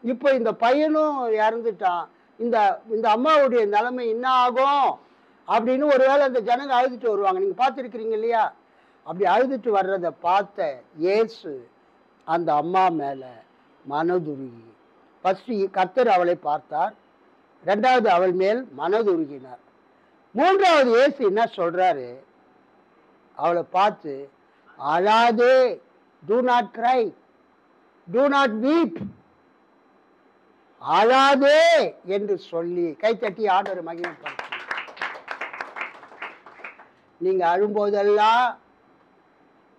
[SPEAKER 1] இப்போ இந்த பையனும் இறந்துட்டான், இந்த இந்த அம்மாவுடைய நிலைமை என்ன ஆகும் அப்படின்னு ஒருவேளை அந்த ஜனங்க அழுதுட்டு வருவாங்க. நீங்க பார்த்துருக்கிறீங்க இல்லையா? அப்படி அழுதுட்டு வர்றதை பார்த்த இயேசு அந்த அம்மா மேல மனதுருகி, ஃபர்ஸ்ட் கர்த்தர் அவளை பார்த்தார், ரெண்டாவது அவள் மேல் மனதுருகினார், மூன்றாவது இயேசு என்ன சொல்றாரு, அவளை பார்த்து அழாதே, do not cry, do not weep, அழாதே என்று சொல்லி கைத்தட்டி ஆண்டவரை மகிமைப்படுத்தி. நீங்க அழும்போதெல்லாம்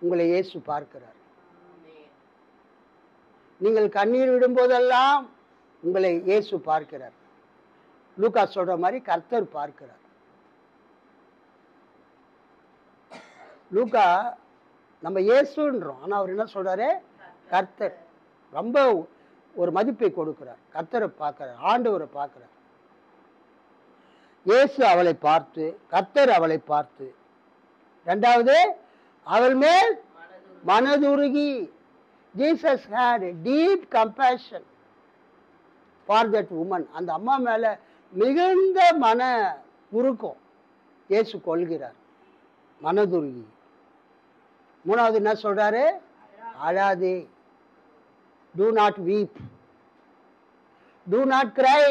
[SPEAKER 1] உங்களை இயேசு பார்க்கிறார். நீங்கள் கண்ணீர் விடும்போதெல்லாம் உங்களை இயேசு பார்க்கிறார். லூக்கா சொல்ற மாதிரி கர்த்தர் பார்க்கிறார். லூக்கா நம்ம இயேசுன்றோம், ஆனா அவர் என்ன சொல்றாரு, கர்த்தர். ரொம்ப ஒரு மதிப்பை கொடுக்கிறார். கர்த்தரை பார்க்கிறார், ஆண்டவரை பார்க்கிறார். இயேசு அவளை பார்த்து, கர்த்தர் அவளை பார்த்து, ரெண்டாவது அவள் மேல் மனதுருகி. Jesus had a deep compassion for that woman. அந்த அம்மா மேல மிகுந்த மன உருக்கம் இயேசு கொள்கிறார், மனதுருகி. மூணாவது என்ன சொல்றாரு, அழாதே, do not weep, do not cry.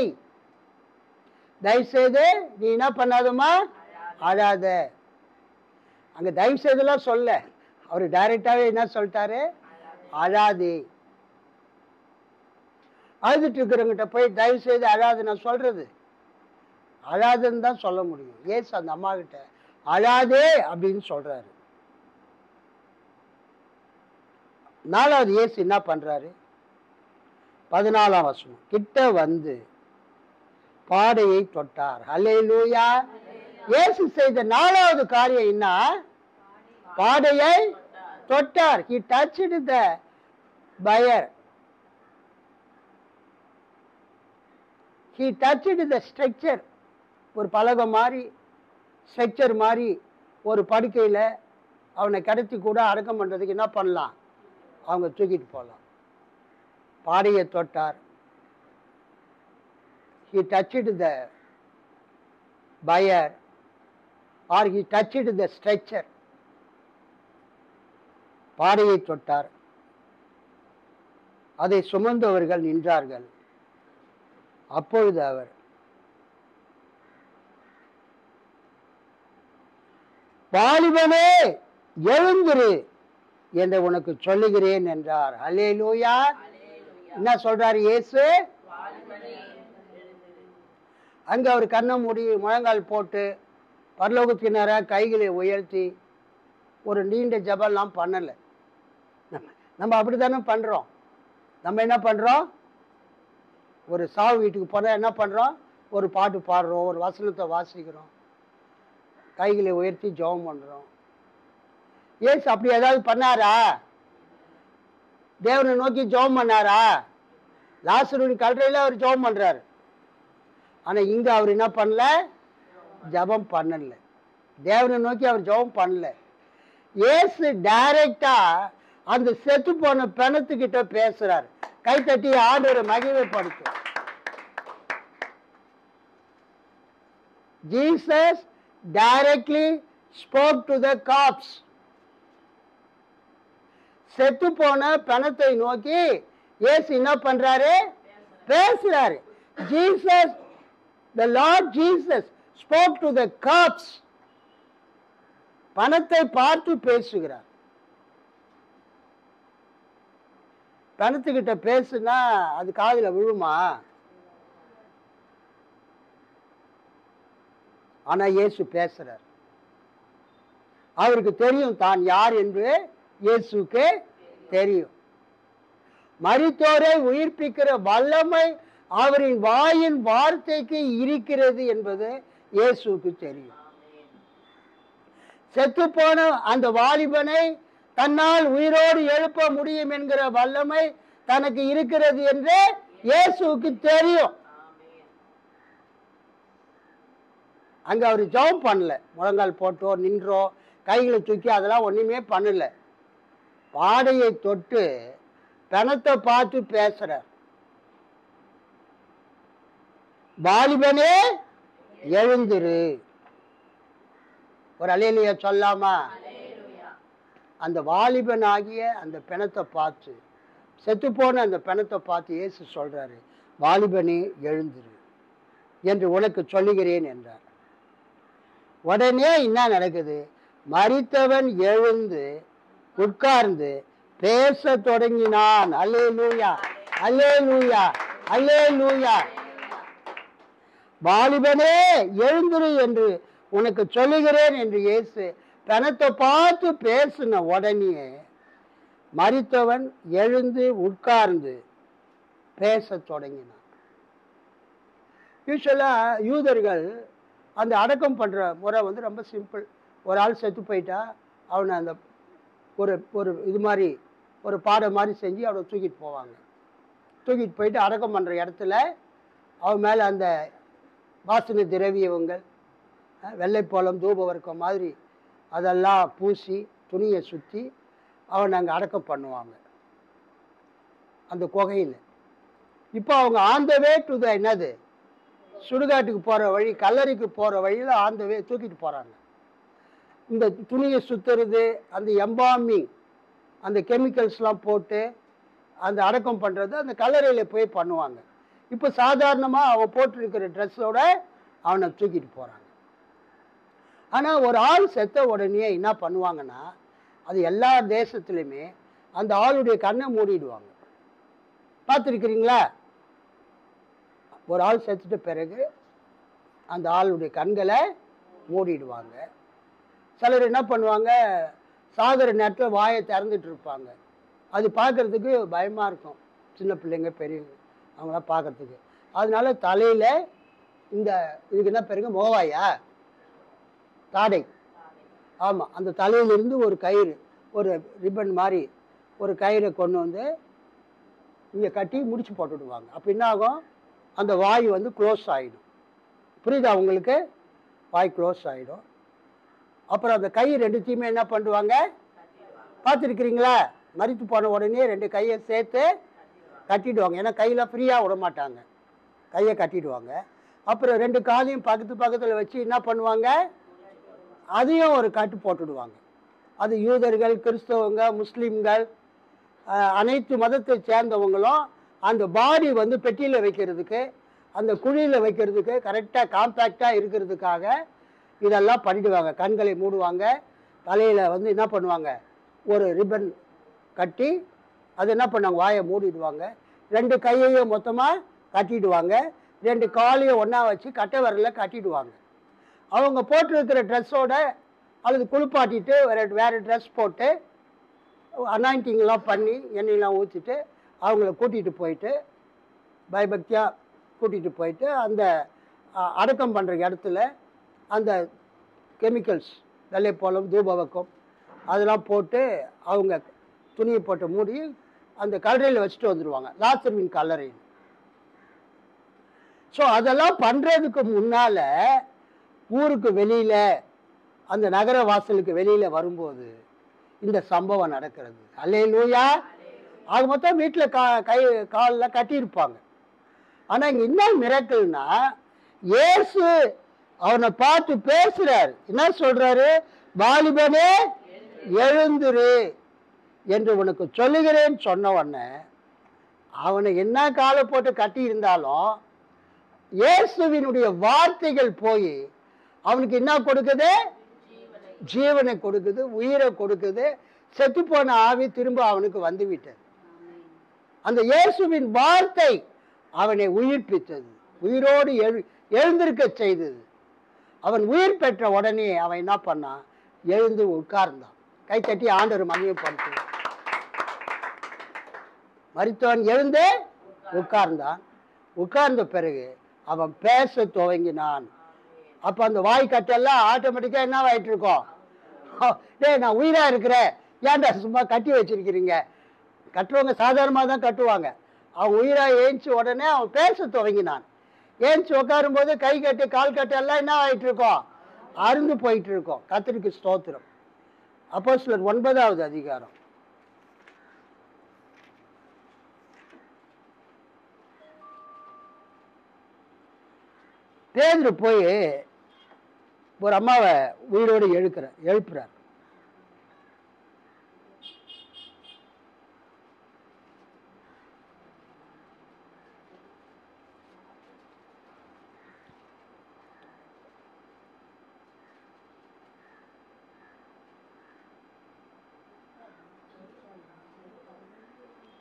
[SPEAKER 1] தயவு செய்து நீ என்ன பண்ணாதமா, அழாத. அங்க தயவு செய்தெல்லாம் சொல்ல, அவரு டைரக்டாவே என்ன சொல்லிட்டாரு, அழாதே. அழுதுட்டு இருக்கிறவங்கிட்ட போய் தயவு செய்து அழாது நான் சொல்றது, அழாதுன்னு தான் சொல்ல முடியும். ஏசு அந்த அம்மா கிட்ட அழாதே அப்படின்னு சொல்றாரு. நாலாவது இயேசு என்ன பண்றாரு, 14ஆம் வசனம், கிட்ட வந்து பாடையை தொட்டார். அல்லேலூயா. இயேசு செய்த நாலாவது காரியம் என்ன, பாடையை தொட்டார். He touched the buyer. He touched the structure. ஒரு பலகை மாதிரி, ஸ்ட்ரக்சர் மாதிரி ஒரு படுக்கையில அவனை கடத்தி கூட அடக்கம் பண்றதுக்கு என்ன பண்ணலாம், அவங்க தூக்கிட்டு போகலாம். பாடையை தொட்டார். He touched the buyer or he touched the structure. பாடையை தொட்டார். அதை சுமந்தவர்கள் நின்றார்கள். அப்பொழுது அவர், வாலிபனே எழுந்திரு என்று உனக்கு சொல்லுகிறேன் என்றார். அல்லேலூயா. என்ன சொல்றாரு இயேசு, அங்க அவர் கண்ணை மூடி முழங்கால் போட்டு பரலோகத்தினர கைகளை உயர்த்தி ஒரு நீண்ட ஜெபம்லாம் பண்ணல. நம்ம அப்படித்தானே பண்றோம். நம்ம என்ன பண்றோம், ஒரு சாவு வீட்டுக்கு போனா என்ன பண்றோம், ஒரு பாட்டு பாடுறோம், ஒரு வசனத்தை வாசிக்கிறோம், கைகளை உயர்த்தி ஜெபம் பண்றோம். ஏசு அப்படி ஏதாவது பண்ணாரா, தேவனை நோக்கி ஜெபம் பண்ணாரா? லாசருவின் கல்லறையில அவர் ஜெபம் பண்றாரு, ஆனா இங்க அவர் என்ன பண்ணல, ஜெபம் பண்ணல. தேவனை நோக்கி அவர் ஜெபம் பண்ணல. இயேசு டைரக்டா அந்த செத்து போன பிணத்துக்கிட்ட பேசுறாரு. கைத்தட்டி ஆண்டவரை மகிமைப்படுத்து. Jesus directly spoke to the corpse. செத்து போன பிணத்தை நோக்கி இயேசு என்ன பண்றாரு, பேசுறாரு. Jesus, the Lord Jesus spoke to the corpse. பணத்தை பார்த்து பேசுகிறார். பணத்துக்கிட்ட பேசுனா அது காதுல விழுமா? ஆனா இயேசு பேசுறார். அவருக்கு தெரியும் தான் யார் என்று, இயேசுக்கு தெரியும். மரித்தோரை உயிர்ப்பிக்கிற வல்லமை அவரின் வாயின் வார்த்தைக்கு இருக்கிறது என்பது இயேசுக்கு தெரியும். செத்து போன அந்த வாலிபனை தன்னால் உயிரோடு எழுப்ப முடியும் என்கிற வல்லமை தனக்கு இருக்கிறது என்று இயேசுவுக்கு தெரியும். அங்க அவர் ஜெபம் பண்ணல, முழங்கால் போட்டோ நின்றோ கைகளை தூக்கி அதெல்லாம் ஒண்ணுமே பண்ணல. பாடையை தொட்டு பிணத்தை பார்த்து பேசுறார். வாலிபனே எழுந்திரு. ஒரு அல்லேலூயா சொல்லாமா? அந்த வாலிபனாகிய அந்த பிணத்தை பார்த்து, செத்து போன அந்த பிணத்தை பார்த்து இயேசு சொல்றாரு, வாலிபனே எழுந்திரு என்று உனக்கு சொல்லுகிறேன் என்றார். உடனே என்ன நடக்குது? மரித்தவன் எழுந்து உட்கார்ந்து பேச தொடங்கினான். அல்லேலூயா, அல்லேலூயா, அல்லேலூயா. வாலிபனே எழுந்திரு என்று உனக்கு சொல்லுகிறேன் என்று இயேசு பிணத்தை பார்த்து பேசின உடனே மரித்தவன் எழுந்து உட்கார்ந்து பேச தொடங்கினான். யூஸ்வலா யூதர்கள் அந்த அடக்கம் பண்ற முறை வந்து ரொம்ப சிம்பிள். ஒரு ஆள் செத்து போயிட்டா அவனை அந்த ஒரு ஒரு இது மாதிரி ஒரு பாடை மாதிரி செஞ்சு அவனை தூக்கிட்டு போவாங்க. தூக்கிட்டு போயிட்டு அடக்கம் பண்ணுற இடத்துல அவன் மேலே அந்த வாசனை திரவியங்கள், வெள்ளைப்போளம், தூபவர்க்கம் மாதிரி அதெல்லாம் பூசி துணியை சுற்றி அவனை அங்கே அடக்கம் பண்ணுவாங்க அந்த குகையில். இப்போ அவங்க on the way to the என்னது சுடுகாட்டுக்கு போகிற வழி, கல்லறைக்கு போகிற வழியில் ஆன் த வே தூக்கிட்டு போகிறாங்க. இந்த துணியை சுற்றுறது, அந்த எம்பாமிங், அந்த கெமிக்கல்ஸ்லாம் போட்டு அந்த அடக்கம் பண்ணுறது அந்த கல்லறையில் போய் பண்ணுவாங்க. இப்போ சாதாரணமாக அவன் போட்டிருக்கிற ட்ரெஸ்ஸோட அவனை தூக்கிட்டு போகிறாங்க. ஆனால் ஒரு ஆள் செத்த உடனே என்ன பண்ணுவாங்கன்னா, அது எல்லா தேசத்துலையுமே அந்த ஆளுடைய கண்ணை மூடிடுவாங்க. பார்த்துருக்கிறீங்களா? ஒரு ஆள் செத்துட்ட பிறகு அந்த ஆளுடைய கண்களை மூடிடுவாங்க. சிலர் என்ன பண்ணுவாங்க, சாகிற நேரத்தில் வாயை திறந்துட்டு இருப்பாங்க. அது பார்க்குறதுக்கு பயமாக இருக்கும், சின்ன பிள்ளைங்க பெரியவங்க அவங்களாம் பார்க்குறதுக்கு. அதனால தலையில் இந்த இதுக்கு என்ன பேருங்க, மோவாயா, தாடை, ஆமாம், அந்த தலையிலிருந்து ஒரு கயிறு, ஒரு ரிப்பன் மாதிரி ஒரு கயிறை கொண்டு வந்து இங்கே கட்டி முடிச்சு போட்டுடுவாங்க. அப்போ என்ன ஆகும், அந்த வாய் வந்து க்ளோஸ் ஆகிடும். புரியுதா உங்களுக்கு? வாய் க்ளோஸ் ஆகிடும். அப்புறம் அந்த கை ரெண்டுத்தையுமே என்ன பண்ணுவாங்க, பார்த்துருக்கிறீங்களா? மரித்து போன உடனே ரெண்டு கையை சேர்த்து கட்டிடுவாங்க. ஏன்னா கையில் ஃப்ரீயாக விட மாட்டாங்க, கையை கட்டிடுவாங்க. அப்புறம் ரெண்டு காலையும் பக்கத்து பக்கத்தில் வச்சு என்ன பண்ணுவாங்க, அதையும் ஒரு கட்டு போட்டுடுவாங்க. அது யூதர்கள், கிறிஸ்தவங்க, முஸ்லீம்கள், அனைத்து மதத்தை சேர்ந்தவங்களும் அந்த பாடி வந்து பெட்டியில் வைக்கிறதுக்கு, அந்த குழியில் வைக்கிறதுக்கு கரெக்டாக காம்பேக்டாக இருக்கிறதுக்காக இதெல்லாம் பண்ணிடுவாங்க. கண்களை மூடுவாங்க, தலையில் வந்து என்ன பண்ணுவாங்க, ஒரு ரிப்பன் கட்டி அது என்ன பண்ணுவாங்க, வாயை மூடிடுவாங்க. ரெண்டு கையையும் மொத்தமாக கட்டிடுவாங்க, ரெண்டு காலையும் ஒன்றா வச்சு கட்டை விரலில் கட்டிடுவாங்க. அவங்க போட்டிருக்கிற ட்ரெஸ்ஸோட அல்லது குளிப்பாட்டிட்டு வேறு ட்ரெஸ் போட்டு அனாயிண்டிங்லாம் பண்ணி எண்ணெயெலாம் ஊற்றிட்டு அவங்கள கூட்டிகிட்டு போயிட்டு பயபக்தியாக கூட்டிகிட்டு போயிட்டு அந்த அடக்கம் பண்ணுற இடத்துல அந்த கெமிக்கல்ஸ், வெள்ளைப்போளம், தூபவக்கம் அதெல்லாம் போட்டு அவங்க துணியை போட்டு மூடி அந்த கல்லறையில் வச்சுட்டு வந்துடுவாங்க, லாசருவின் கல்லறையில். ஸோ அதெல்லாம் பண்ணுறதுக்கு முன்னால் ஊருக்கு வெளியில், அந்த நகர வாசலுக்கு வெளியில் வரும்போது இந்த சம்பவம் நடக்கிறது. அல்லேலூயா. ஆக மொத்தம் வீட்டில் கை காலில் கட்டியிருப்பாங்க. ஆனால் இங்கே என்ன மிரக்கல்னா, இயேசு அவனை பார்த்து பேசுறாரு. என்ன சொல்றாரு, வாலிபனே எழுந்துரு என்று உனக்கு சொல்லுகிறேன்னு சொன்ன உடனே அவனை என்ன காலை போட்டு கட்டி இருந்தாலும் இயேசுவினுடைய வார்த்தைகள் போய் அவனுக்கு என்ன கொடுக்குது, ஜீவனை கொடுக்குது, உயிரை கொடுக்குது. செத்து போன ஆவி திரும்ப அவனுக்கு வந்து விட்டது. அந்த இயேசுவின் வார்த்தை அவனை உயிர்ப்பித்தது, உயிரோடு எழுந்திருக்க செய்தது. அவன் உயிர் பெற்ற உடனே அவன் என்ன பண்ணான், எழுந்து உட்கார்ந்தான். கைத்தட்டி ஆண்டவர் மகிமைப்படுத்து. மரித்தவன் எழுந்து உட்கார்ந்தான். உட்கார்ந்த பிறகு அவன் பேச துவங்கினான். அப்போ அந்த வாய் கட்டெல்லாம் ஆட்டோமேட்டிக்காக என்ன ஆகிட்டு இருக்கோம், டேய் நான் உயிராக இருக்கிறேன், ஏன்டா சும்மா கட்டி வச்சிருக்கிறீங்க. கட்டுறவங்க சாதாரணமாக தான் கட்டுவாங்க. அவன் உயிராக ஏஞ்சி உடனே அவன் பேச துவங்கினான். ஏஞ்சி உட்காரும்போது கை கட்டு கால் கட்டு எல்லாம் என்ன ஆகிட்டு இருக்கோம், அருந்து போயிட்டு இருக்கோம். கர்த்தருக்கு ஸ்தோத்திரம். அப்போஸ்தலர் 9வது அதிகாரம். பேதுரு போய் ஒரு அம்மாவை உயிரோடு எழுப்புறார்.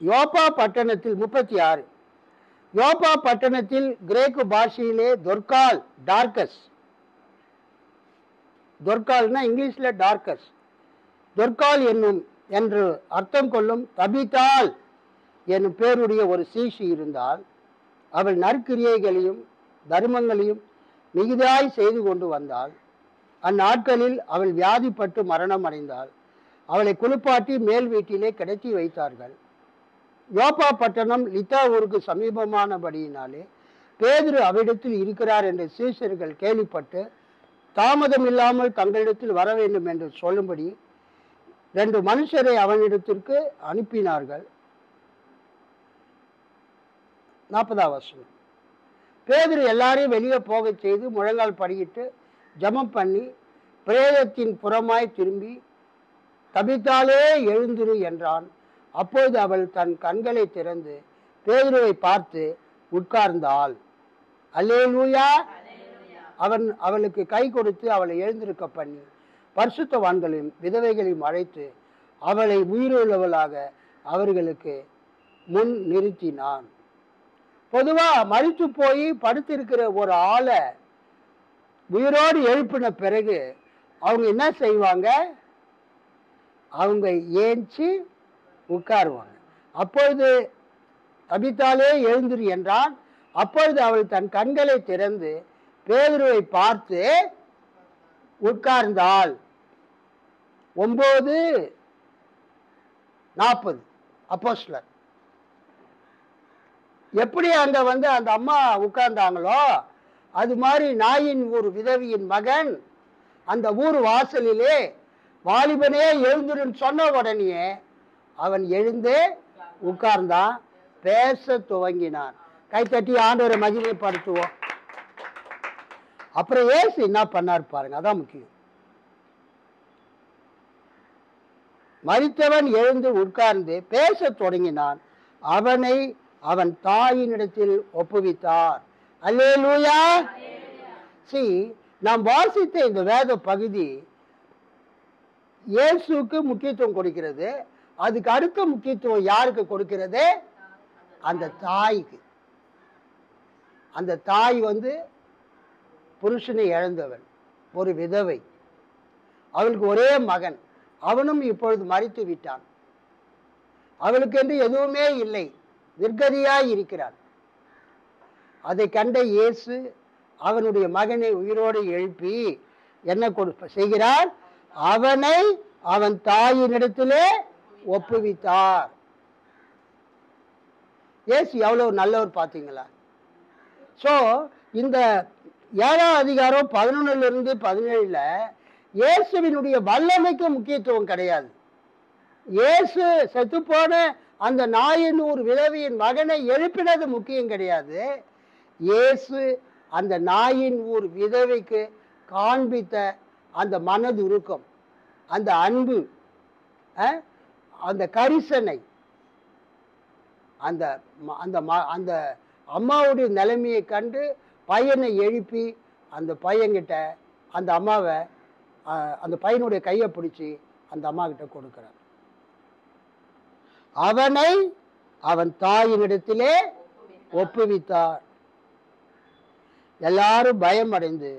[SPEAKER 1] யோப்பா பட்டணத்தில் 36 யோப்பா பட்டணத்தில் கிரேக்கு பாஷையிலே தொர்கால், டார்கஸ், தொர்கால்னா இங்கிலீஷ்ல டார்கஸ், தொர்கால் என்று அர்த்தம் கொள்ளும் தபித்தால் என்னும் பேருடைய ஒரு சீஷி இருந்தால், அவள் நற்கிரியைகளையும் தர்மங்களையும் மிகுதியாய் செய்து கொண்டு வந்தாள். அந்நாட்களில் அவள் வியாதிப்பட்டு மரணம் அடைந்தாள். அவளை குளிப்பாட்டி மேல் வீட்டிலே கிடத்தி வைத்தார்கள். யோப்பா பட்டணம் லித்தா ஊருக்கு சமீபமானபடியினாலே பேதுரு அவ்விடத்தில் இருக்கிறார் என்று சீஷர்கள் கேள்விப்பட்டு தாமதம் இல்லாமல் தங்களிடத்தில் வர வேண்டும் என்று சொல்லும்படி 2 மனுஷரை அவனிடத்திற்கு அனுப்பினார்கள். 40ஆம் வசனம். பேதுரு எல்லாரையும் வெளியே போக செய்து முழங்கால் படியிட்டு ஜெபம் பண்ணி பிரேதத்தின் புறமாய் திரும்பி, தபித்தாலே எழுந்திரு என்றான். அப்போது அவள் தன் கண்களை திறந்து பேதுருவை பார்த்து உட்கார்ந்தாள். அல்லேலூயா. அவளுக்கு கை கொடுத்து அவளை எழுந்திருக்க பண்ணி பரிசுத்தவான்களையும் விதவைகளையும் அழைத்து அவளை உயிருள்ளவளாக அவர்களுக்கு முன் நிறுத்தினான். பொதுவா மரித்து போய் படுத்திருக்கிற ஒரு ஆளை உயிரோடு எழுப்பின பிறகு அவங்க என்ன செய்வாங்க? அவங்க ஏஞ்சி உட்காருவாங்க. அப்பொழுது தபித்தாலே எழுந்திரு என்றான். அப்பொழுது அவள் தன் கண்களை திறந்து பேதுருவை பார்த்து உட்கார்ந்தாள். 9:40 அப்போஸ்தலர். எப்படி அங்க அந்த அம்மா உட்கார்ந்தாங்களோ அது மாதிரி நாயின் ஊர் விதவியின் மகன் அந்த ஊர் வாசலிலே வாலிபனே எழுந்துருன்னு சொன்ன உடனே அவன் எழுந்து உட்கார்ந்தான், பேச துவங்கினான். கைத்தட்டி ஆண்டவரை மகிமைப்படுத்துவோம். அப்புறம் ஏசு என்ன பண்ணார் பாருங்க, அதான் முக்கியம். மரித்தவன் எழுந்து உட்கார்ந்து பேச தொடங்கினான். அவனை அவன் தாயினிடத்தில் ஒப்புவித்தார். அல்லேலூயா. நாம் வாசித்த இந்த வேத பகுதி இயேசுக்கு முக்கியத்துவம் கொடுக்கிறது. அதுக்கு அடுத்த முக்கியத்துவம் யாருக்கு கொடுக்கிறது? அந்த தாய்க்கு. அந்த தாய் புருஷனை இழந்தவன், ஒரு விதவை. அவளுக்கு ஒரே மகன், அவனும் இப்பொழுது மரித்து விட்டான். அவளுக்கு என்று எதுவுமே இல்லை, நிர்கதியாய் இருக்கிறாள். அதை கண்ட இயேசு அவனுடைய மகனை உயிரோடு எழுப்பி என்ன செய்கிறார்? அவனை அவன் தாயினிடத்திலே ஒப்புவித்தார். இயேசு எவ்வளவு நல்லவர் பார்த்தீங்களா? சோ இந்த 7ஆம் அதிகாரம் 11 - 17 இயேசுவினுடைய வல்லமைக்கு முக்கியத்துவம் கிடையாது. இயேசு செத்து போன அந்த நாயின் ஒரு விதவியின் மகனை எழுப்பினது முக்கியம் கிடையாது. இயேசு அந்த நாயின் ஊர் விதவைக்கு காண்பித்த அந்த மனதுருக்கம், அந்த அன்பு, அந்த கரிசனை, அந்த அந்த அம்மாவுடைய நிலைமையை கண்டு பையனை எழுப்பி அந்த பையன்கிட்ட அந்த அம்மாவை அந்த பையனுடைய கையை பிடிச்சி அந்த அம்மா கிட்ட கொடுக்கிறார். அவனை அவன் தாயினிடத்திலே ஒப்புவித்தார். எல்லாரும் பயம் அடைந்து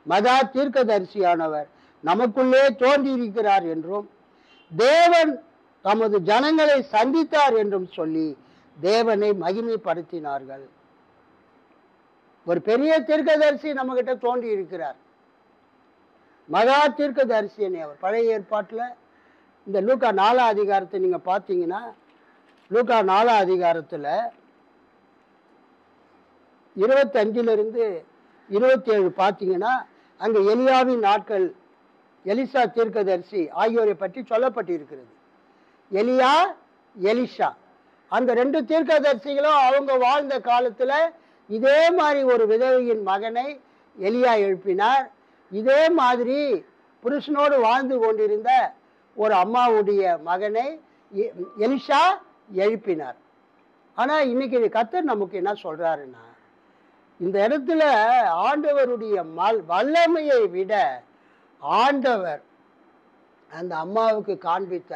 [SPEAKER 1] மகா தீர்க்கதரிசியானவர் நமக்குள்ளே தோன்றியிருக்கிறார் என்றும் தேவன் தமது ஜனங்களை சந்தித்தார் என்றும் சொல்லி தேவனை மகிமைப்படுத்தினார்கள். ஒரு பெரிய தீர்க்கதரிசி நம்ம கிட்ட தோன்றி இருக்கிறார், மகா தீர்க்கதரிசியனே அவர். பழைய ஏற்பாட்டில் இந்த லூக்கா 4ஆம் அதிகாரத்தை நீங்க பார்த்தீங்கன்னா, லூக்கா 4ஆம் அதிகாரத்தில் 25 - 27 பார்த்தீங்கன்னா, அங்க எலியாவின் நாட்கள், எலிசா தீர்க்கதரிசி ஆகியோரை பற்றி சொல்லப்பட்டிருக்கிறது. எலியா, எலிஷா, அந்த 2 தீர்க்கதரிசிகளும் அவங்க வாழ்ந்த காலத்துல இதே மாதிரி ஒரு விதவையின் மகனை எலியா எழுப்பினார். இதே மாதிரி புருஷனோடு வாழ்ந்து கொண்டிருந்த ஒரு அம்மாவுடைய மகனை எலிஷா எழுப்பினார். ஆனா இன்னைக்கு கர்த்தர் நமக்கு என்ன சொல்றாருன்னா, இந்த இடத்துல ஆண்டவருடைய வல்லமையை விட ஆண்டவர் அந்த அம்மாவுக்கு காண்பித்த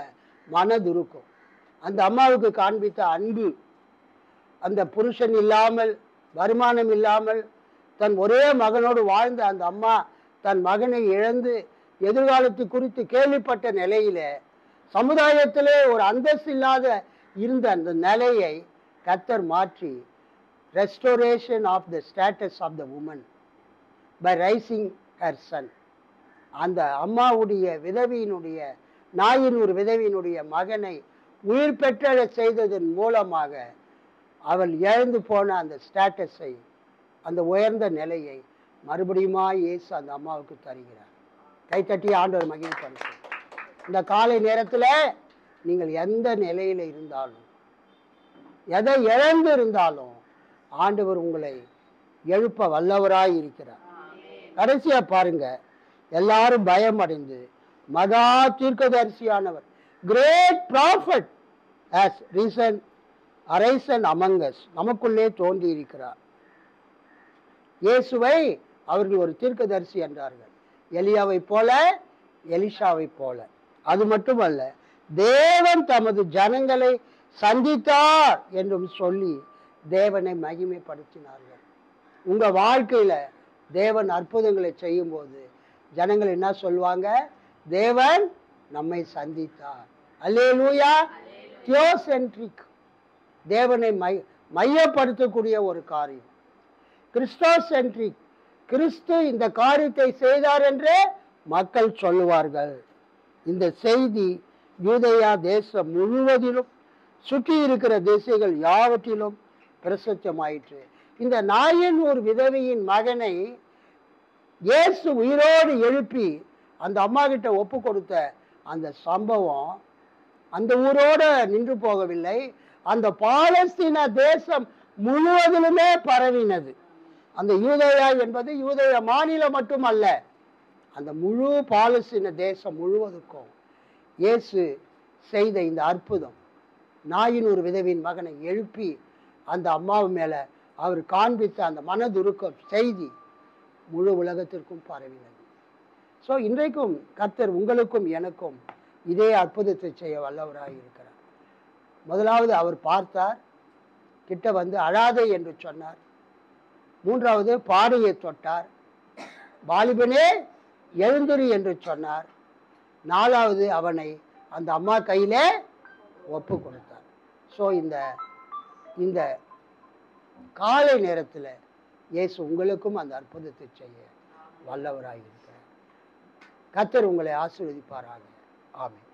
[SPEAKER 1] மனதுருக்கம், அந்த அம்மாவுக்கு காண்பித்த அன்பு, அந்த புருஷன் இல்லாமல் வருமானம் இல்லாமல் தன் ஒரே மகனோடு வாழ்ந்த அந்த அம்மா தன் மகனை இழந்து எதிர்காலத்தை குறித்து கேள்விப்பட்ட நிலையில சமுதாயத்திலே ஒரு அந்தஸ்து இல்லாத இருந்த அந்த நிலையை கர்த்தர் மாற்றி restoration of the status of the woman by raising her son. அந்த அம்மாவுடைய விதவியினுடைய நாயினூர் விதவியினுடைய மகனை உயிர் பெற்ற செய்ததன் மூலமாக அவள் இழந்து போன அந்த ஸ்டேட்டஸை, அந்த உயர்ந்த நிலையை மறுபடியுமா இயேசு அந்த அம்மாவுக்கு தருகிறார். கைத்தட்டி ஆண்டவர் மகிழ்ச்சி. இந்த காலை நேரத்தில் நீங்கள் எந்த நிலையில இருந்தாலும், எதை இழந்து இருந்தாலும் ஆண்டவர் உங்களை எழுப்ப வல்லவராய் இருக்கிறார். கடைசியா பாருங்க, எல்லாரும் பயம் அடைந்து மகா தீர்க்கதரிசியானவர் great prophet has arisen among us, நமக்குள்ளே தோன்றி இருக்கிறார். இயேசுவை அவர்கள் ஒரு தீர்க்கதரிசி என்றார்கள், எலியாவை போல எலிஷாவை போல. அது மட்டுமல்ல, தேவன் தமது ஜனங்களை சந்தித்தார் என்றும் சொல்லி தேவனை மகிமைப்படுத்தினார்கள். உங்க வாழ்க்கையில தேவன் அற்புதங்களை செய்யும் போது ஜனங்கள் என்ன சொல்லுவாங்க? தேவன் நம்மை சந்தித்தார். அல்லேலூயா. தியோசென்ட்ரிக், தேவனை மையப்படுத்தக்கூடிய ஒரு காரியம். கிறிஸ்டோசென்ட்ரிக், கிறிஸ்து இந்த காரியத்தை செய்தார் என்று மக்கள் சொல்லுவார்கள். இந்த செய்தி யூதேயா தேசம் முழுவதிலும் சுற்றி இருக்கிற தேசங்கள் யாவற்றிலும் பிரசித்தமாயிற்று. இந்த நாயின் ஒரு விதவையின் மகனை இயேசு உயிரோடு எழுப்பி அந்த அம்மா கிட்ட ஒப்பு கொடுத்த அந்த சம்பவம் அந்த ஊரோட நின்று போகவில்லை, அந்த பாலஸ்தீன தேசம் முழுவதிலுமே பரவினது. அந்த யூதேயா என்பது யூதேய மாநிலம் மட்டுமல்ல, அந்த முழு பாலஸ்தீன தேசம் முழுவதுக்கும் இயேசு செய்த இந்த அற்புதம், நாயின் ஒரு விதவின் மகனை எழுப்பி அந்த அம்மாவு மேல அவர் காண்பித்த அந்த மனதுருக்கம் செய்தி முழு உலகத்திற்கும் பரவினது. ஸோ இன்றைக்கும் கர்த்தர் உங்களுக்கும் எனக்கும் இதே அற்புதத்தை செய்ய வல்லவராக இருக்கிறார். முதலாவது அவர் பார்த்தார், கிட்ட வந்து அழாதே என்று சொன்னார். மூன்றாவது பாடையை தொட்டார், வாலிபனே எழுந்திரு என்று சொன்னார். நாலாவது அவனை அந்த அம்மா கையிலே ஒப்பு கொடுத்தார். ஸோ இந்த காலை நேரத்தில் இயேசு உங்களுக்கும் அந்த அற்புதத்தை செய்ய வல்லவராக இருக்கிறார். கர்த்தர் உங்களை ஆசீர்வதிப்பாராக. ஆமென்.